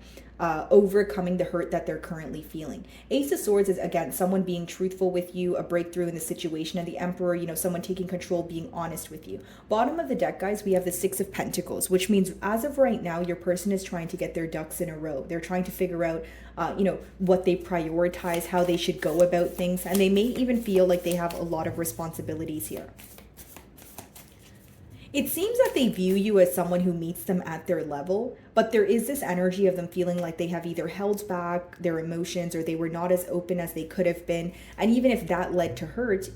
overcoming the hurt that they're currently feeling. Ace of Swords is, again, someone being truthful with you, a breakthrough in the situation, and the Emperor, someone taking control, being honest with you. Bottom of the deck, guys, we have the Six of Pentacles, which means as of right now, your person is trying to get their ducks in a row. They're trying to figure out, what they prioritize, how they should go about things, and they may even feel like they have a lot of responsibilities here. It seems that they view you as someone who meets them at their level, but there is this energy of them feeling like they have either held back their emotions, or they were not as open as they could have been. And even if that led to hurt,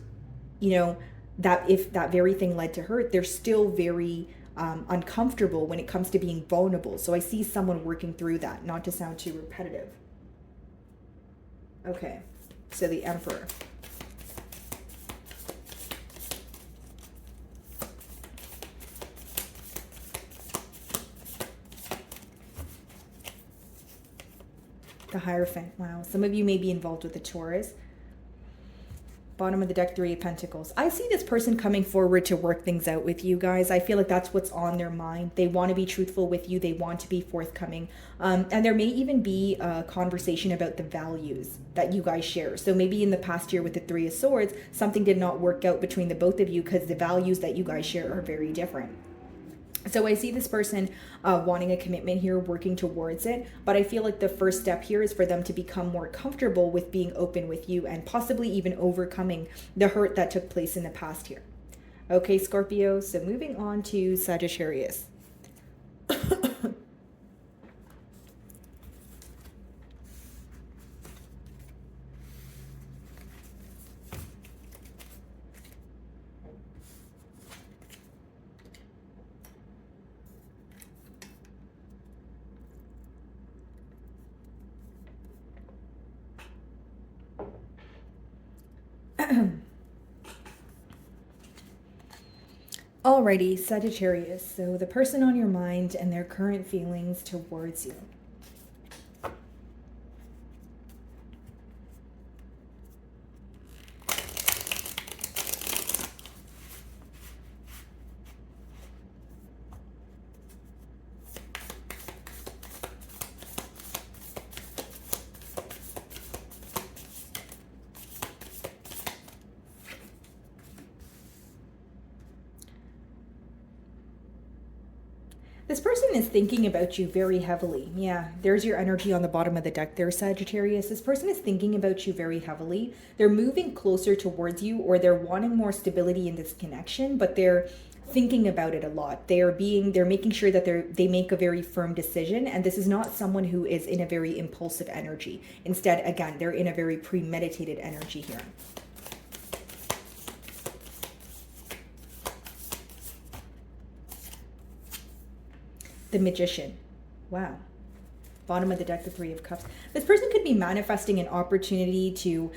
that if that very thing led to hurt, they're still very uncomfortable when it comes to being vulnerable. So I see someone working through that, not to sound too repetitive. Okay, so the Emperor. The Hierophant. Wow. Some of you may be involved with the Taurus. Bottom of the deck, Three of Pentacles. I see this person coming forward to work things out with you guys. I feel like that's what's on their mind. They want to be truthful with you. They want to be forthcoming. And there may even be a conversation about the values that you guys share. So maybe in the past year with the Three of Swords, something did not work out between the both of you because the values that you guys share are very different. So I see this person wanting a commitment here, working towards it. But I feel like the first step here is for them to become more comfortable with being open with you and possibly even overcoming the hurt that took place in the past here. Okay, Scorpio. So moving on to Sagittarius. Alrighty, Sagittarius. So the person on your mind and their current feelings towards you. This person is thinking about you very heavily. Yeah, there's your energy on the bottom of the deck there, Sagittarius. This person is thinking about you very heavily. They're moving closer towards you, or they're wanting more stability in this connection, but they're thinking about it a lot. They're making sure that they make a very firm decision, and this is not someone who is in a very impulsive energy. Instead, again, they're in a very premeditated energy here. The Magician. Wow. Bottom of the deck, the Three of Cups. This person could be manifesting an opportunity to,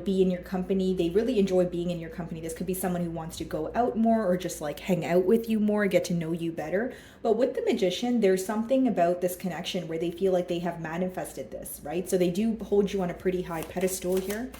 be in your company. They really enjoy being in your company. This could be someone who wants to go out more or just like hang out with you more, get to know you better. But with the Magician, there's something about this connection where they feel like they have manifested this, right? So they do hold you on a pretty high pedestal here.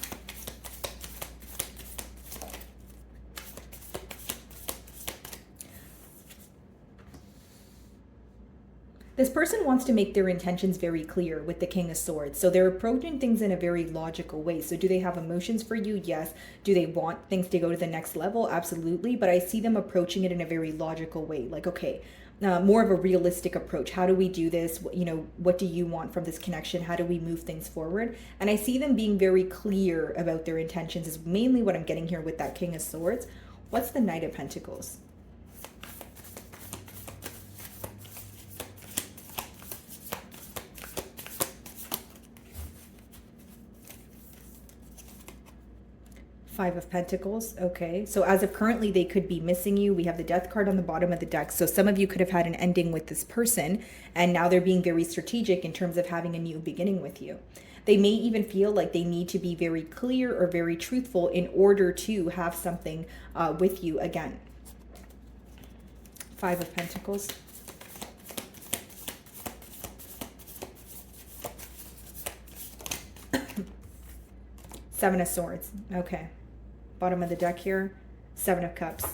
This person wants to make their intentions very clear with the King of Swords. So they're approaching things in a very logical way. So do they have emotions for you? Yes. Do they want things to go to the next level? Absolutely. But I see them approaching it in a very logical way. Like, okay, more of a realistic approach. How do we do this? What do you want from this connection? How do we move things forward? And I see them being very clear about their intentions is mainly what I'm getting here with that King of Swords. What's the Knight of Pentacles? Five of Pentacles. Okay. So as of currently, they could be missing you. We have the Death card on the bottom of the deck. So some of you could have had an ending with this person, and now they're being very strategic in terms of having a new beginning with you. They may even feel like they need to be very clear or very truthful in order to have something with you again. Five of Pentacles. Seven of Swords. Okay. Bottom of the deck here. Seven of Cups.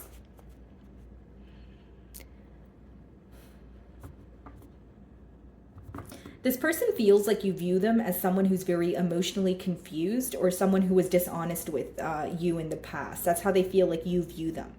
This person feels like you view them as someone who's very emotionally confused or someone who was dishonest with you in the past. That's how they feel like you view them.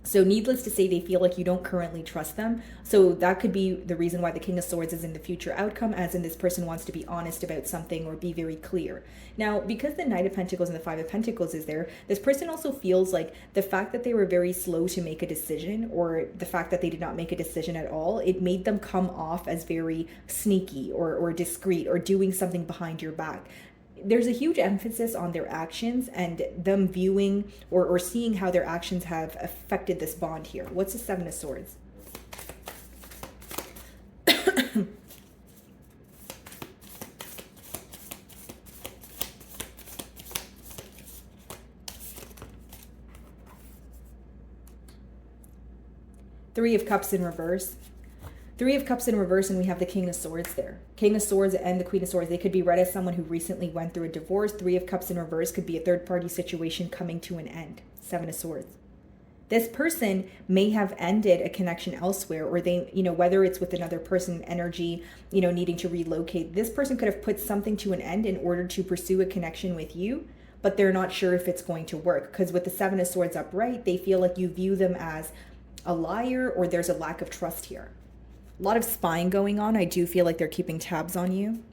So needless to say, they feel like you don't currently trust them. So that could be the reason why the King of Swords is in the future outcome, as in this person wants to be honest about something or be very clear. Now, because the Knight of Pentacles and the Five of Pentacles is there, this person also feels like the fact that they were very slow to make a decision, or the fact that they did not make a decision at all, it made them come off as very sneaky or discreet or doing something behind your back. There's a huge emphasis on their actions and them viewing or seeing how their actions have affected this bond here. What's the Seven of Swords? Three of Cups in reverse. Three of Cups in reverse, and we have the King of Swords there. King of Swords and the Queen of Swords. They could be read as someone who recently went through a divorce. Three of Cups in reverse could be a third-party situation coming to an end. Seven of Swords. This person may have ended a connection elsewhere, or they, whether it's with another person, energy, needing to relocate. This person could have put something to an end in order to pursue a connection with you, but they're not sure if it's going to work. Because with the Seven of Swords upright, they feel like you view them as a liar, or there's a lack of trust here. A lot of spying going on. I do feel like they're keeping tabs on you.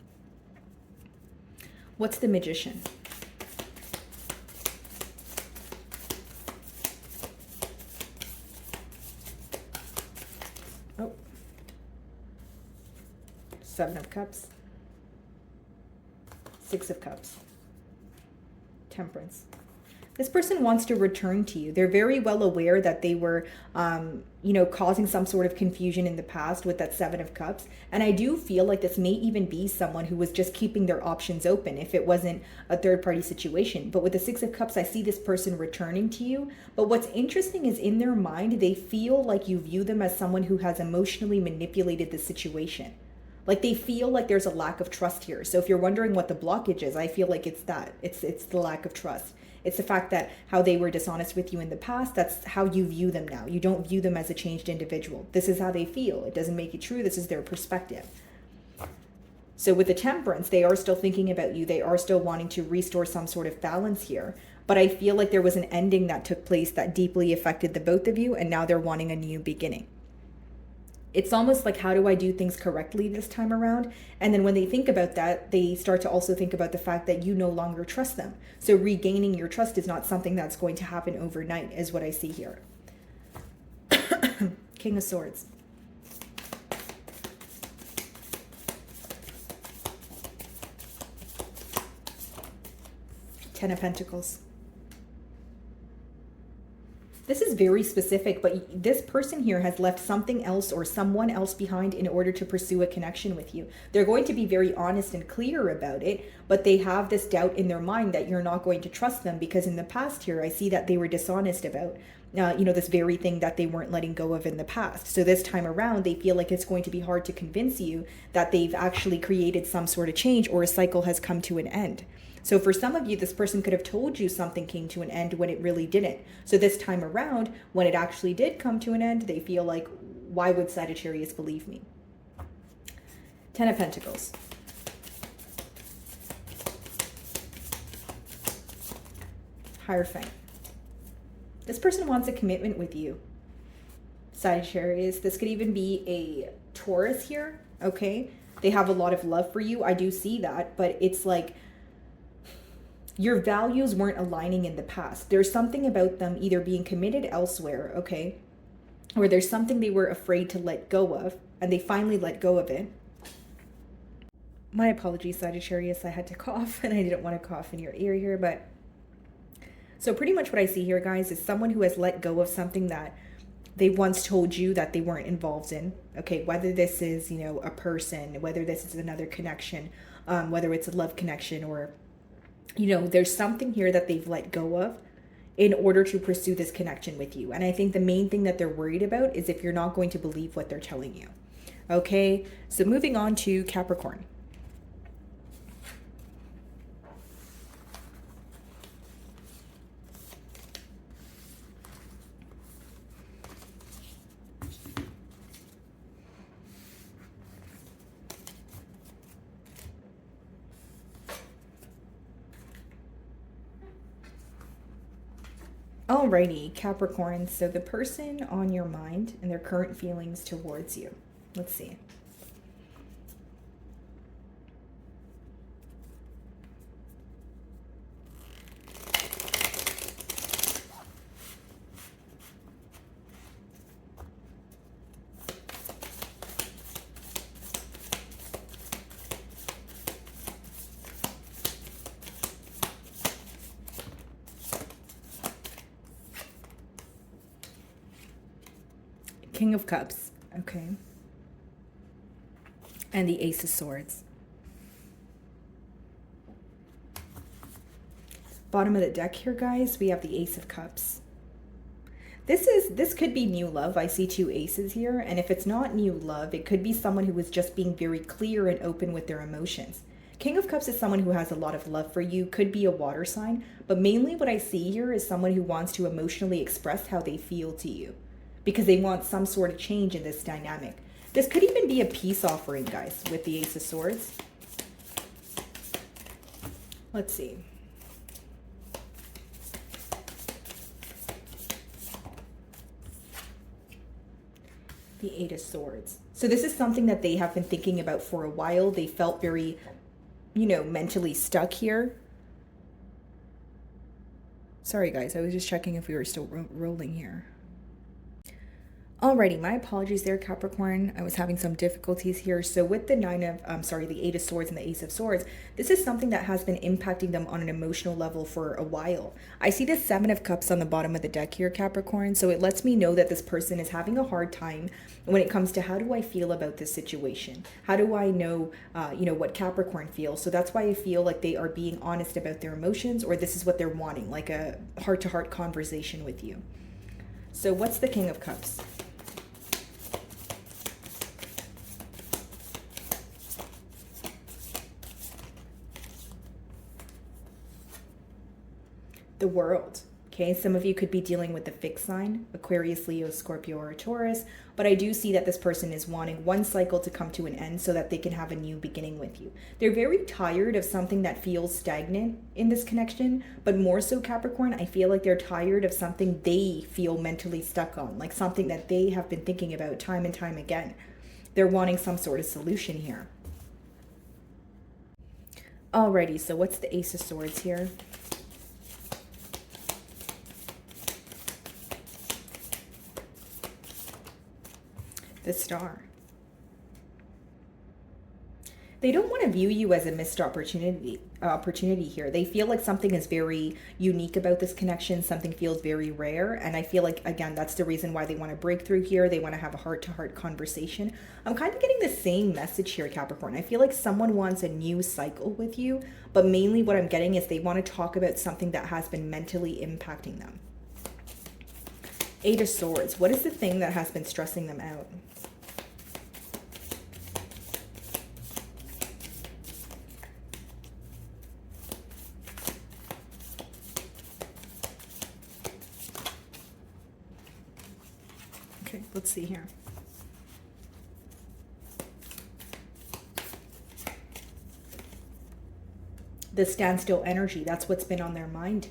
What's the Magician? Oh. Seven of Cups. Six of Cups. Temperance. This person wants to return to you. They're very well aware that they were, causing some sort of confusion in the past with that Seven of Cups. And I do feel like this may even be someone who was just keeping their options open if it wasn't a third-party situation. But with the Six of Cups, I see this person returning to you. But what's interesting is in their mind, they feel like you view them as someone who has emotionally manipulated the situation. Like they feel like there's a lack of trust here. So if you're wondering what the blockage is, I feel like it's that. It's the lack of trust. It's the fact that how they were dishonest with you in the past, that's how you view them now. You don't view them as a changed individual. This is how they feel. It doesn't make it true. This is their perspective. So with the Temperance, they are still thinking about you. They are still wanting to restore some sort of balance here. But I feel like there was an ending that took place that deeply affected the both of you, and now they're wanting a new beginning. It's almost like, how do I do things correctly this time around? And then when they think about that, they start to also think about the fact that you no longer trust them. So regaining your trust is not something that's going to happen overnight, is what I see here. King of Swords. Ten of Pentacles. This is very specific, but this person here has left something else or someone else behind in order to pursue a connection with you. They're going to be very honest and clear about it, but they have this doubt in their mind that you're not going to trust them, because in the past here, I see that they were dishonest about, this very thing that they weren't letting go of in the past. So this time around, they feel like it's going to be hard to convince you that they've actually created some sort of change, or a cycle has come to an end. So for some of you, this person could have told you something came to an end when it really didn't. So this time around, when it actually did come to an end, they feel like, why would Sagittarius believe me? Ten of Pentacles. Hierophant. This person wants a commitment with you, Sagittarius. This could even be a Taurus here, okay? They have a lot of love for you. I do see that, but it's like, your values weren't aligning in the past. There's something about them either being committed elsewhere, okay? Or there's something they were afraid to let go of, and they finally let go of it. My apologies, Sagittarius. I had to cough, and I didn't want to cough in your ear here, but... So pretty much what I see here, guys, is someone who has let go of something that they once told you that they weren't involved in, okay? Whether this is, a person, whether this is another connection, whether it's a love connection, or... there's something here that they've let go of in order to pursue this connection with you. And I think the main thing that they're worried about is if you're not going to believe what they're telling you. Okay, so moving on to Capricorn. Alrighty, Capricorn. So the person on your mind and their current feelings towards you. Let's see. King of Cups, okay. And the Ace of Swords. Bottom of the deck here, guys, we have the Ace of Cups. This could be new love. I see two aces here, and if it's not new love, it could be someone who is just being very clear and open with their emotions. King of Cups is someone who has a lot of love for you, could be a water sign, but mainly what I see here is someone who wants to emotionally express how they feel to you because they want some sort of change in this dynamic. This could even be a peace offering, guys, with the Ace of Swords. Let's see. The Eight of Swords. So this is something that they have been thinking about for a while. They felt very, you know, mentally stuck here. Sorry, guys. I was just checking if we were still rolling here. Alrighty, my apologies there, Capricorn. I was having some difficulties here. So with the the Eight of Swords and the Ace of Swords, this is something that has been impacting them on an emotional level for a while. I see the Seven of Cups on the bottom of the deck here, Capricorn. So it lets me know that this person is having a hard time when it comes to how do I feel about this situation? How do I know, what Capricorn feels? So that's why I feel like they are being honest about their emotions, or this is what they're wanting, like a heart-to-heart conversation with you. So what's the King of Cups? The World. Okay, some of you could be dealing with the fixed sign, Aquarius, Leo, Scorpio, or Taurus, but I do see that this person is wanting one cycle to come to an end so that they can have a new beginning with you. They're very tired of something that feels stagnant in this connection, but more so, Capricorn, I feel like they're tired of something they feel mentally stuck on, like something that they have been thinking about time and time again. They're wanting some sort of solution here. Alrighty, so what's the Ace of Swords here? The Star. They don't want to view you as a missed opportunity here. They feel like something is very unique about this connection. Something feels very rare. And I feel like, again, that's the reason why they want to break through here. They want to have a heart-to-heart conversation. I'm kind of getting the same message here, Capricorn. I feel like someone wants a new cycle with you, but mainly what I'm getting is they want to talk about something that has been mentally impacting them. Eight of Swords. What is the thing that has been stressing them out? Okay, let's see here. The standstill energy, that's what's been on their mind.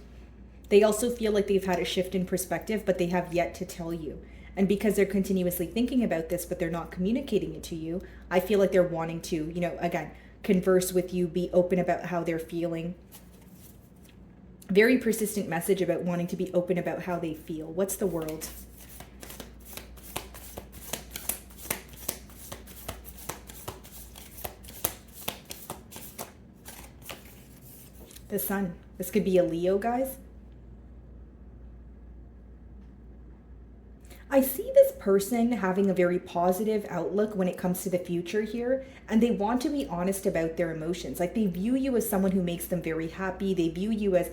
They also feel like they've had a shift in perspective, but they have yet to tell you. And because they're continuously thinking about this, but they're not communicating it to you, I feel like they're wanting to, again, converse with you, be open about how they're feeling. Very persistent message about wanting to be open about how they feel. What's the World? The Sun. This could be a Leo, guys. I see this person having a very positive outlook when it comes to the future here, and they want to be honest about their emotions. Like, they view you as someone who makes them very happy. They view you as,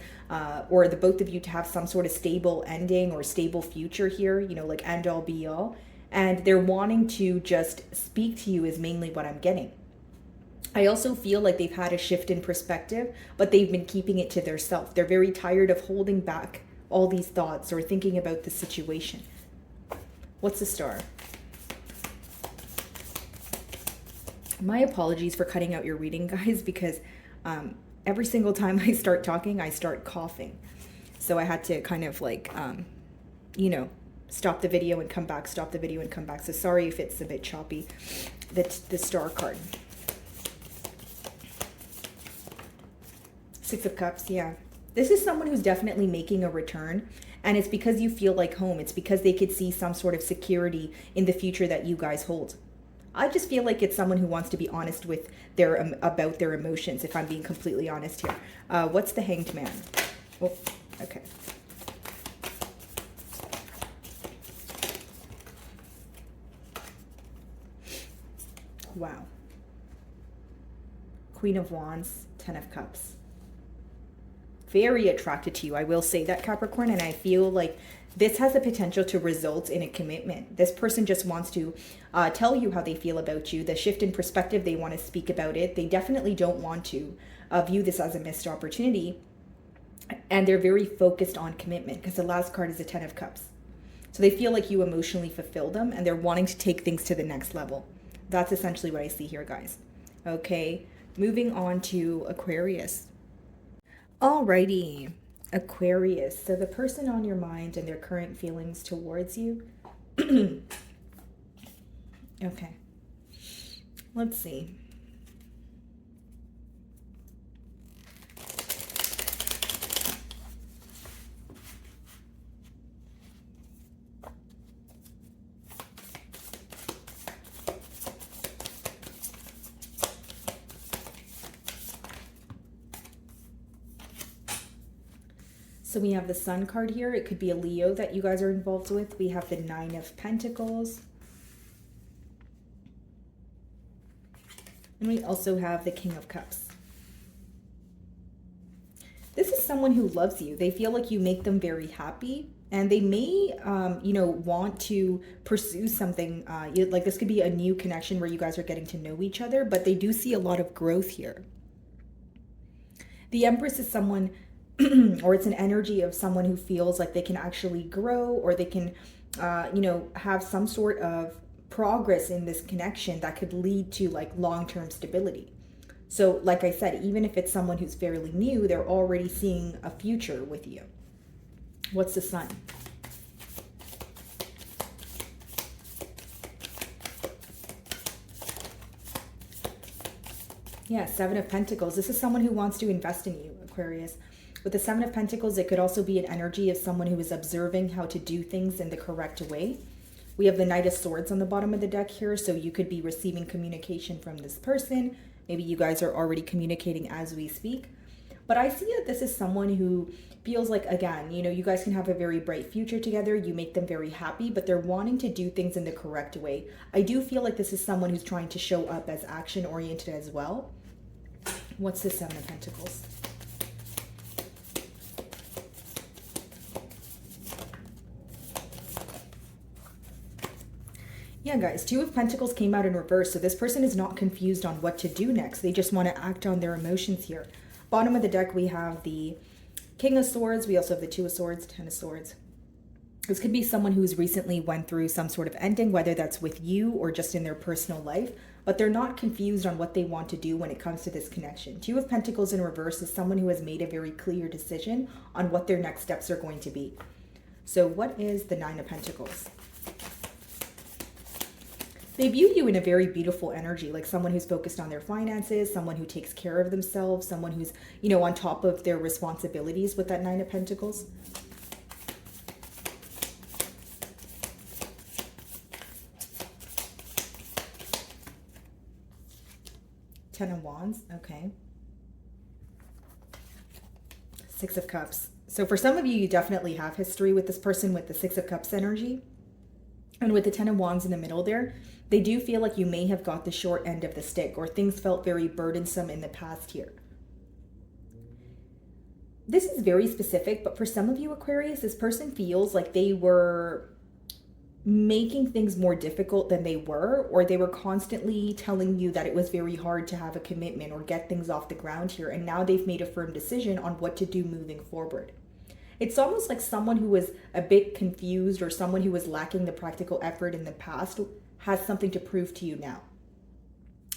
or the both of you, to have some sort of stable ending or stable future here, like end all be all. And they're wanting to just speak to you is mainly what I'm getting. I also feel like they've had a shift in perspective, but they've been keeping it to themselves. They're very tired of holding back all these thoughts or thinking about the situation. What's the Star? My apologies for cutting out your reading, guys, because every single time I start talking, I start coughing. So I had to kind of like, stop the video and come back, stop the video and come back. So sorry if it's a bit choppy. The Star card. Six of Cups, yeah. This is someone who's definitely making a return, and it's because you feel like home. It's because they could see some sort of security in the future that you guys hold. I just feel like it's someone who wants to be honest with about their emotions, if I'm being completely honest here. What's the Hanged Man? Oh, okay. Wow. Queen of Wands, Ten of Cups. very attracted to you. I will say that, Capricorn, and I feel like this has the potential to result in a commitment. This person just wants to tell you how they feel about you. The shift in perspective, they want to speak about it. They definitely don't want to view this as a missed opportunity. And they're very focused on commitment because the last card is the 10 of Cups. So they feel like you emotionally fulfill them and they're wanting to take things to the next level. That's essentially what I see here, guys. Okay, moving on to Aquarius. Alrighty, Aquarius. So the person on your mind and their current feelings towards you. Okay, let's see. So we have the Sun card here. It could be a Leo that you guys are involved with. We have the 9 of Pentacles. And we also have the King of Cups. This is someone who loves you. They feel like you make them very happy. And they may, want to pursue something. Like this could be a new connection where you guys are getting to know each other. But they do see a lot of growth here. The Empress is someone... or it's an energy of someone who feels like they can actually grow or they can, have some sort of progress in this connection that could lead to like long-term stability. So like I said, even if it's someone who's fairly new, they're already seeing a future with you. What's the Sun? Yeah, 7 of Pentacles. This is someone who wants to invest in you, Aquarius. With the 7 of Pentacles, it could also be an energy of someone who is observing how to do things in the correct way. We have the Knight of Swords on the bottom of the deck here, so you could be receiving communication from this person. Maybe you guys are already communicating as we speak. But I see that this is someone who feels like, again, you guys can have a very bright future together. You make them very happy, but they're wanting to do things in the correct way. I do feel like this is someone who's trying to show up as action-oriented as well. What's the 7 of Pentacles? Yeah, guys, 2 of Pentacles came out in reverse, so this person is not confused on what to do next. They just want to act on their emotions here. Bottom of the deck, we have the King of Swords. We also have the 2 of Swords, 10 of Swords. This could be someone who's recently went through some sort of ending, whether that's with you or just in their personal life, but they're not confused on what they want to do when it comes to this connection. 2 of Pentacles in reverse is someone who has made a very clear decision on what their next steps are going to be. So what is the 9 of Pentacles? They view you in a very beautiful energy, like someone who's focused on their finances, someone who takes care of themselves, someone who's, on top of their responsibilities with that 9 of Pentacles. Ten of Wands, okay. 6 of Cups. So for some of you, you definitely have history with this person with the 6 of Cups energy. And with the 10 of Wands in the middle there, they do feel like you may have got the short end of the stick or things felt very burdensome in the past here. This is very specific, but for some of you, Aquarius, this person feels like they were making things more difficult than they were, or they were constantly telling you that it was very hard to have a commitment or get things off the ground here. And now they've made a firm decision on what to do moving forward. It's almost like someone who was a bit confused or someone who was lacking the practical effort in the past has something to prove to you now.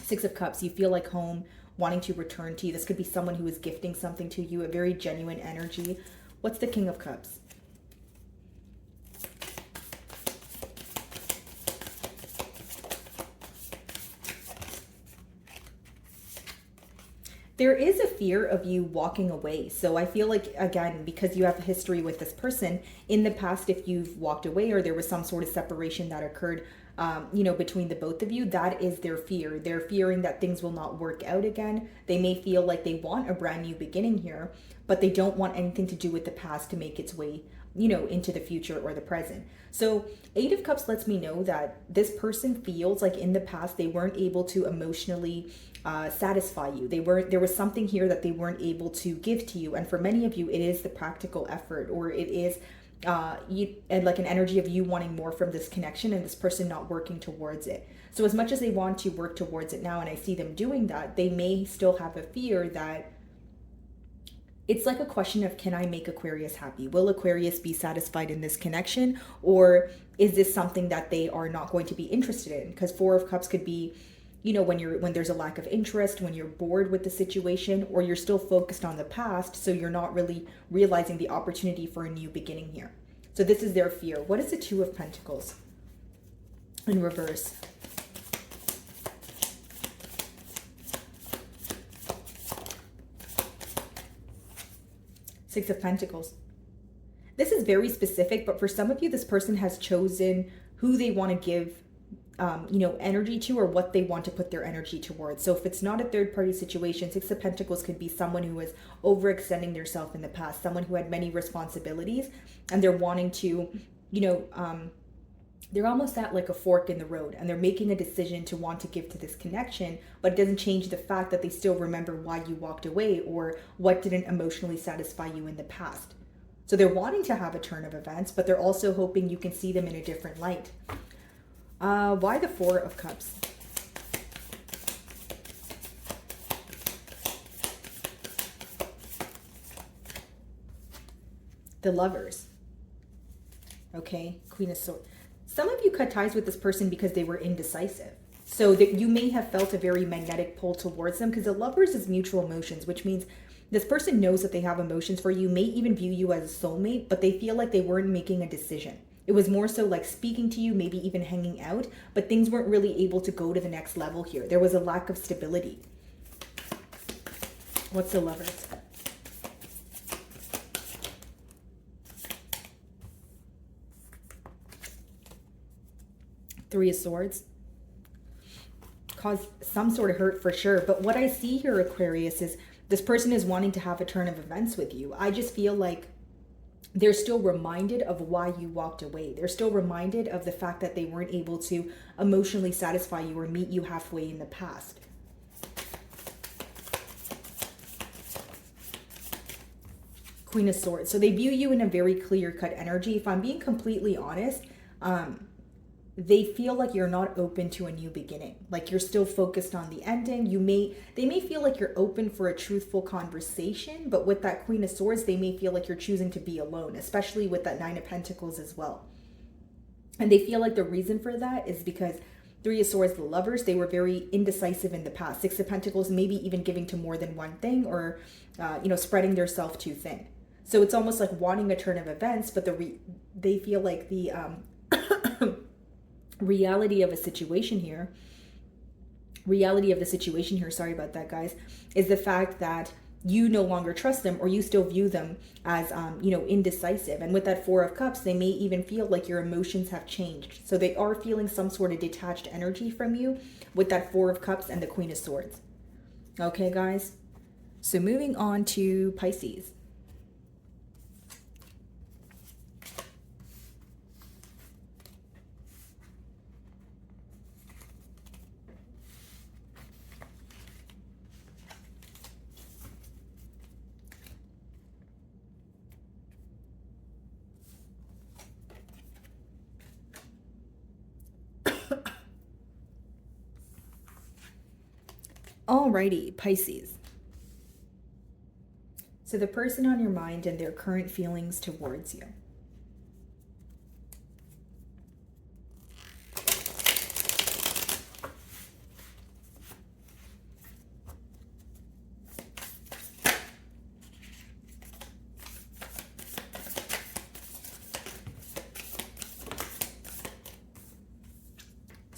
6 of Cups, you feel like home, wanting to return to you. This could be someone who is gifting something to you, a very genuine energy. What's the King of Cups? There is a fear of you walking away. So I feel like, again, because you have a history with this person, in the past, if you've walked away or there was some sort of separation that occurred, between the both of you, that is their fear. They're fearing that things will not work out again. They may feel like they want a brand new beginning here, but they don't want anything to do with the past to make its way you know, into the future or the present. So 8 of Cups lets me know that this person feels like in the past they weren't able to emotionally satisfy you. There was something here that they weren't able to give to you. And for many of you, it is the practical effort, or it is and like an energy of you wanting more from this connection and this person not working towards it. So as much as they want to work towards it now, and I see them doing that, they may still have a fear that it's like a question of, can I make Aquarius happy? Will Aquarius be satisfied in this connection? Or is this something that they are not going to be interested in? Because 4 of Cups could be, you know, when there's a lack of interest, when you're bored with the situation, or you're still focused on the past, so you're not really realizing the opportunity for a new beginning here. So this is their fear. What is the 2 of Pentacles in reverse? Six of Pentacles. This is very specific, but for some of you, this person has chosen who they want to give you know, energy to, or what they want to put their energy towards. So if it's not a third party situation, 6 of Pentacles could be someone who was overextending themselves in the past, someone who had many responsibilities, and they're wanting to, you know, they're almost at like a fork in the road, and they're making a decision to want to give to this connection, but it doesn't change the fact that they still remember why you walked away or what didn't emotionally satisfy you in the past. So they're wanting to have a turn of events, but they're also hoping you can see them in a different light. Why the 4 of Cups? The Lovers. Okay, Queen of Swords. Some of you cut ties with this person because they were indecisive. So that you may have felt a very magnetic pull towards them, because the Lovers is mutual emotions, which means this person knows that they have emotions for you, may even view you as a soulmate, but they feel like they weren't making a decision. It was more so like speaking to you, maybe even hanging out, but things weren't really able to go to the next level here. There was a lack of stability. What's the Lovers? Three of Swords. Caused some sort of hurt for sure. But what I see here, Aquarius, is this person is wanting to have a turn of events with you. I just feel like they're still reminded of why you walked away. They're still reminded of the fact that they weren't able to emotionally satisfy you or meet you halfway in the past. Queen of Swords. So they view you in a very clear-cut energy. If I'm being completely honest, they feel like you're not open to a new beginning. Like you're still focused on the ending. They may feel like you're open for a truthful conversation, but with that Queen of Swords, they may feel like you're choosing to be alone, especially with that 9 of Pentacles as well. And they feel like the reason for that is because 3 of Swords, the Lovers, they were very indecisive in the past. 6 of Pentacles, maybe even giving to more than one thing, or, you know, spreading their self too thin. So it's almost like wanting a turn of events, but they feel like the reality of the situation here, sorry about that, guys, is the fact that you no longer trust them, or you still view them as, you know, indecisive. And with that 4 of Cups, they may even feel like your emotions have changed. So they are feeling some sort of detached energy from you with that 4 of Cups and the Queen of Swords. Okay, guys. So moving on to Pisces. Alrighty, Pisces. So the person on your mind and their current feelings towards you.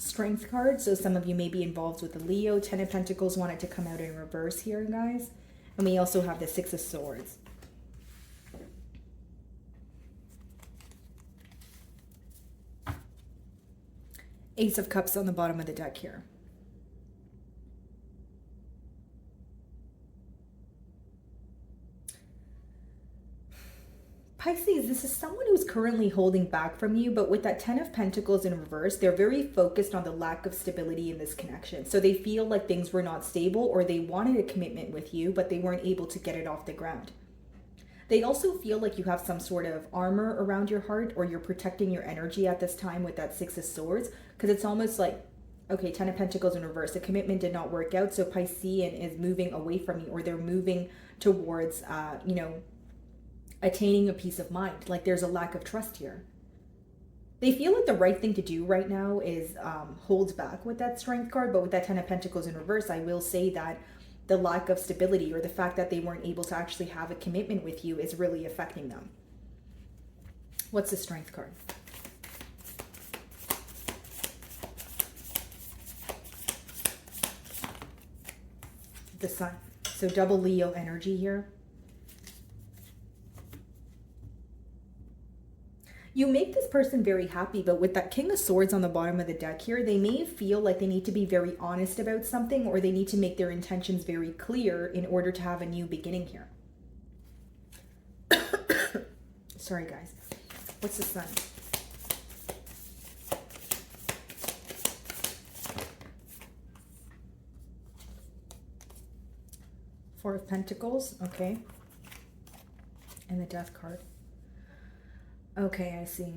Strength card. So some of you may be involved with the Leo. 10 of Pentacles wanted to come out in reverse here, guys. And we also have the 6 of Swords. Ace of Cups on the bottom of the deck here. Pisces, this is someone who's currently holding back from you, but with that 10 of Pentacles in reverse, they're very focused on the lack of stability in this connection. So they feel like things were not stable, or they wanted a commitment with you, but they weren't able to get it off the ground. They also feel like you have some sort of armor around your heart, or you're protecting your energy at this time with that Six of Swords, because it's almost like, okay, 10 of Pentacles in reverse, the commitment did not work out, so Piscean is moving away from you, or they're moving towards, attaining a peace of mind. Like there's a lack of trust here. They feel like the right thing to do right now is holds back with that Strength card, but with that 10 of Pentacles in reverse, I will say that the lack of stability, or the fact that they weren't able to actually have a commitment with you, is really affecting them. What's the Strength card? The Sun. So double Leo energy here. You make this person very happy, but with that King of Swords on the bottom of the deck here, they may feel like they need to be very honest about something, or they need to make their intentions very clear in order to have a new beginning here. Sorry, guys. What's the Sun? Four of Pentacles, okay. And the Death card. Okay, I see.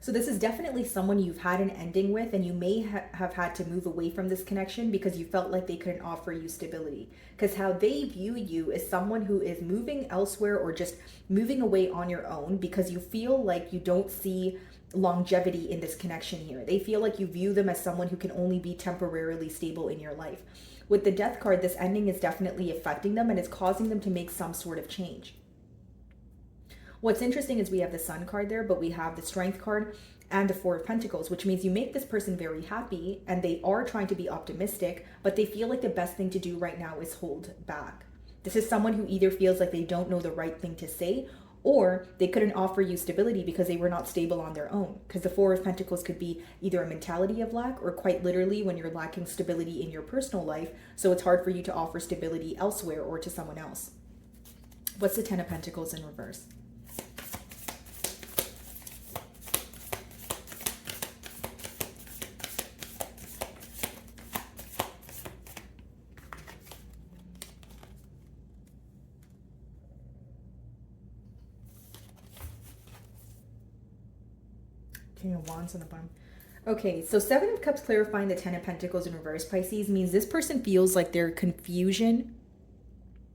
So this is definitely someone you've had an ending with, and you may have had to move away from this connection because you felt like they couldn't offer you stability. Because how they view you is someone who is moving elsewhere, or just moving away on your own, because you feel like you don't see longevity in this connection here. They feel like you view them as someone who can only be temporarily stable in your life. With the Death card, this ending is definitely affecting them, and it's causing them to make some sort of change. What's interesting is we have the Sun card there, but we have the Strength card and the Four of Pentacles, which means you make this person very happy, and they are trying to be optimistic, but they feel like the best thing to do right now is hold back. This is someone who either feels like they don't know the right thing to say, or they couldn't offer you stability because they were not stable on their own. Because the Four of Pentacles could be either a mentality of lack, or quite literally when you're lacking stability in your personal life, so it's hard for you to offer stability elsewhere or to someone else. What's the Ten of Pentacles in reverse? King of Wands on the bottom. Okay, so Seven of Cups clarifying the Ten of Pentacles in reverse, Pisces, means this person feels like their confusion,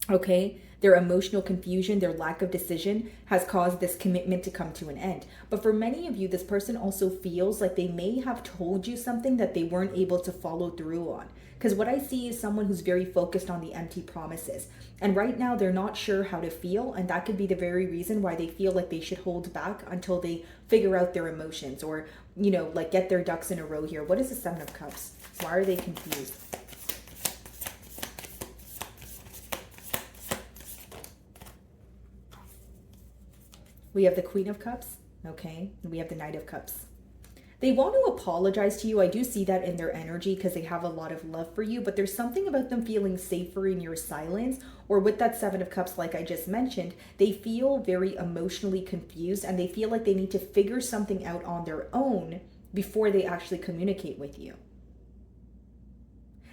okay, their emotional confusion, their lack of decision has caused this commitment to come to an end. But for many of you, this person also feels like they may have told you something that they weren't able to follow through on. Because what I see is someone who's very focused on the empty promises. And right now they're not sure how to feel. And that could be the very reason why they feel like they should hold back until they figure out their emotions, or, you know, like get their ducks in a row here. What is the Seven of Cups? Why are they confused? We have the Queen of Cups, okay? And we have the Knight of Cups. They want to apologize to you. I do see that in their energy because they have a lot of love for you, but there's something about them feeling safer in your silence, or with that Seven of Cups, like I just mentioned, they feel very emotionally confused, and they feel like they need to figure something out on their own before they actually communicate with you.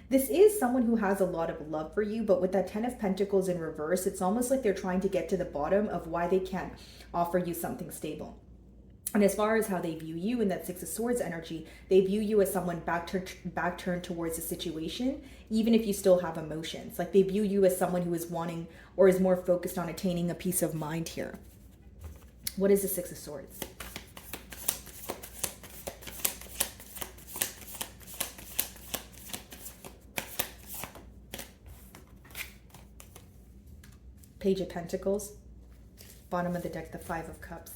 This is someone who has a lot of love for you, but with that Ten of Pentacles in reverse, it's almost like they're trying to get to the bottom of why they can't offer you something stable. And as far as how they view you in that Six of Swords energy, they view you as someone back turned towards the situation, even if you still have emotions. Like they view you as someone who is wanting, or is more focused on attaining a peace of mind here. What is the Six of Swords? Page of Pentacles. Bottom of the deck, the Five of Cups.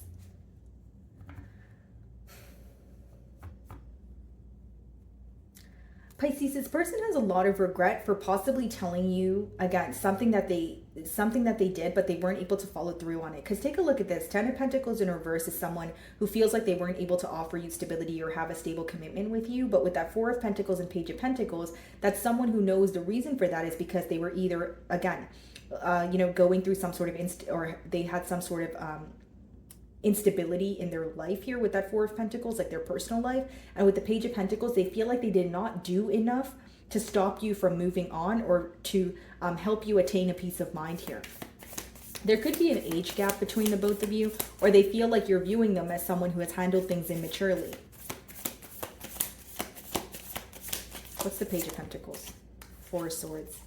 Pisces, this person has a lot of regret for possibly telling you, again, something that they did, but they weren't able to follow through on it. Because take a look at this. Ten of Pentacles in reverse is someone who feels like they weren't able to offer you stability or have a stable commitment with you. But with that Four of Pentacles and Page of Pentacles, that's someone who knows the reason for that is because they were either, again, you know, going through some sort of or they had some sort of instability in their life here with that Four of Pentacles, like their personal life. And with the Page of Pentacles, they feel like they did not do enough to stop you from moving on, or to help you attain a peace of mind here. There could be an age gap between the both of you, or they feel like you're viewing them as someone who has handled things immaturely. What's the Page of Pentacles? Four of Swords.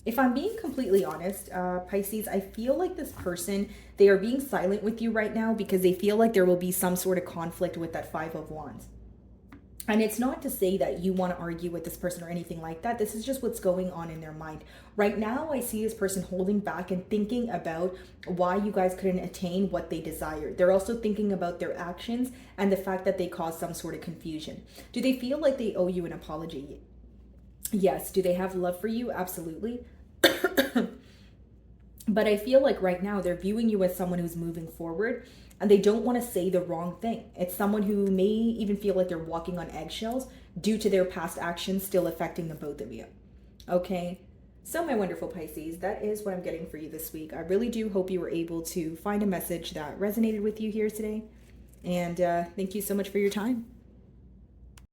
If I'm being completely honest, Pisces, I feel like this person, they are being silent with you right now because they feel like there will be some sort of conflict with that Five of Wands. And it's not to say that you want to argue with this person or anything like that. This is just what's going on in their mind. Right now, I see this person holding back and thinking about why you guys couldn't attain what they desired. They're also thinking about their actions and the fact that they caused some sort of confusion. Do they feel like they owe you an apology? Yes. Do they have love for you? Absolutely. But I feel like right now they're viewing you as someone who's moving forward, and they don't want to say the wrong thing. It's someone who may even feel like they're walking on eggshells due to their past actions still affecting the both of you. Okay, so my wonderful Pisces, that is what I'm getting for you this week. I really do hope you were able to find a message that resonated with you here today. And thank you so much for your time.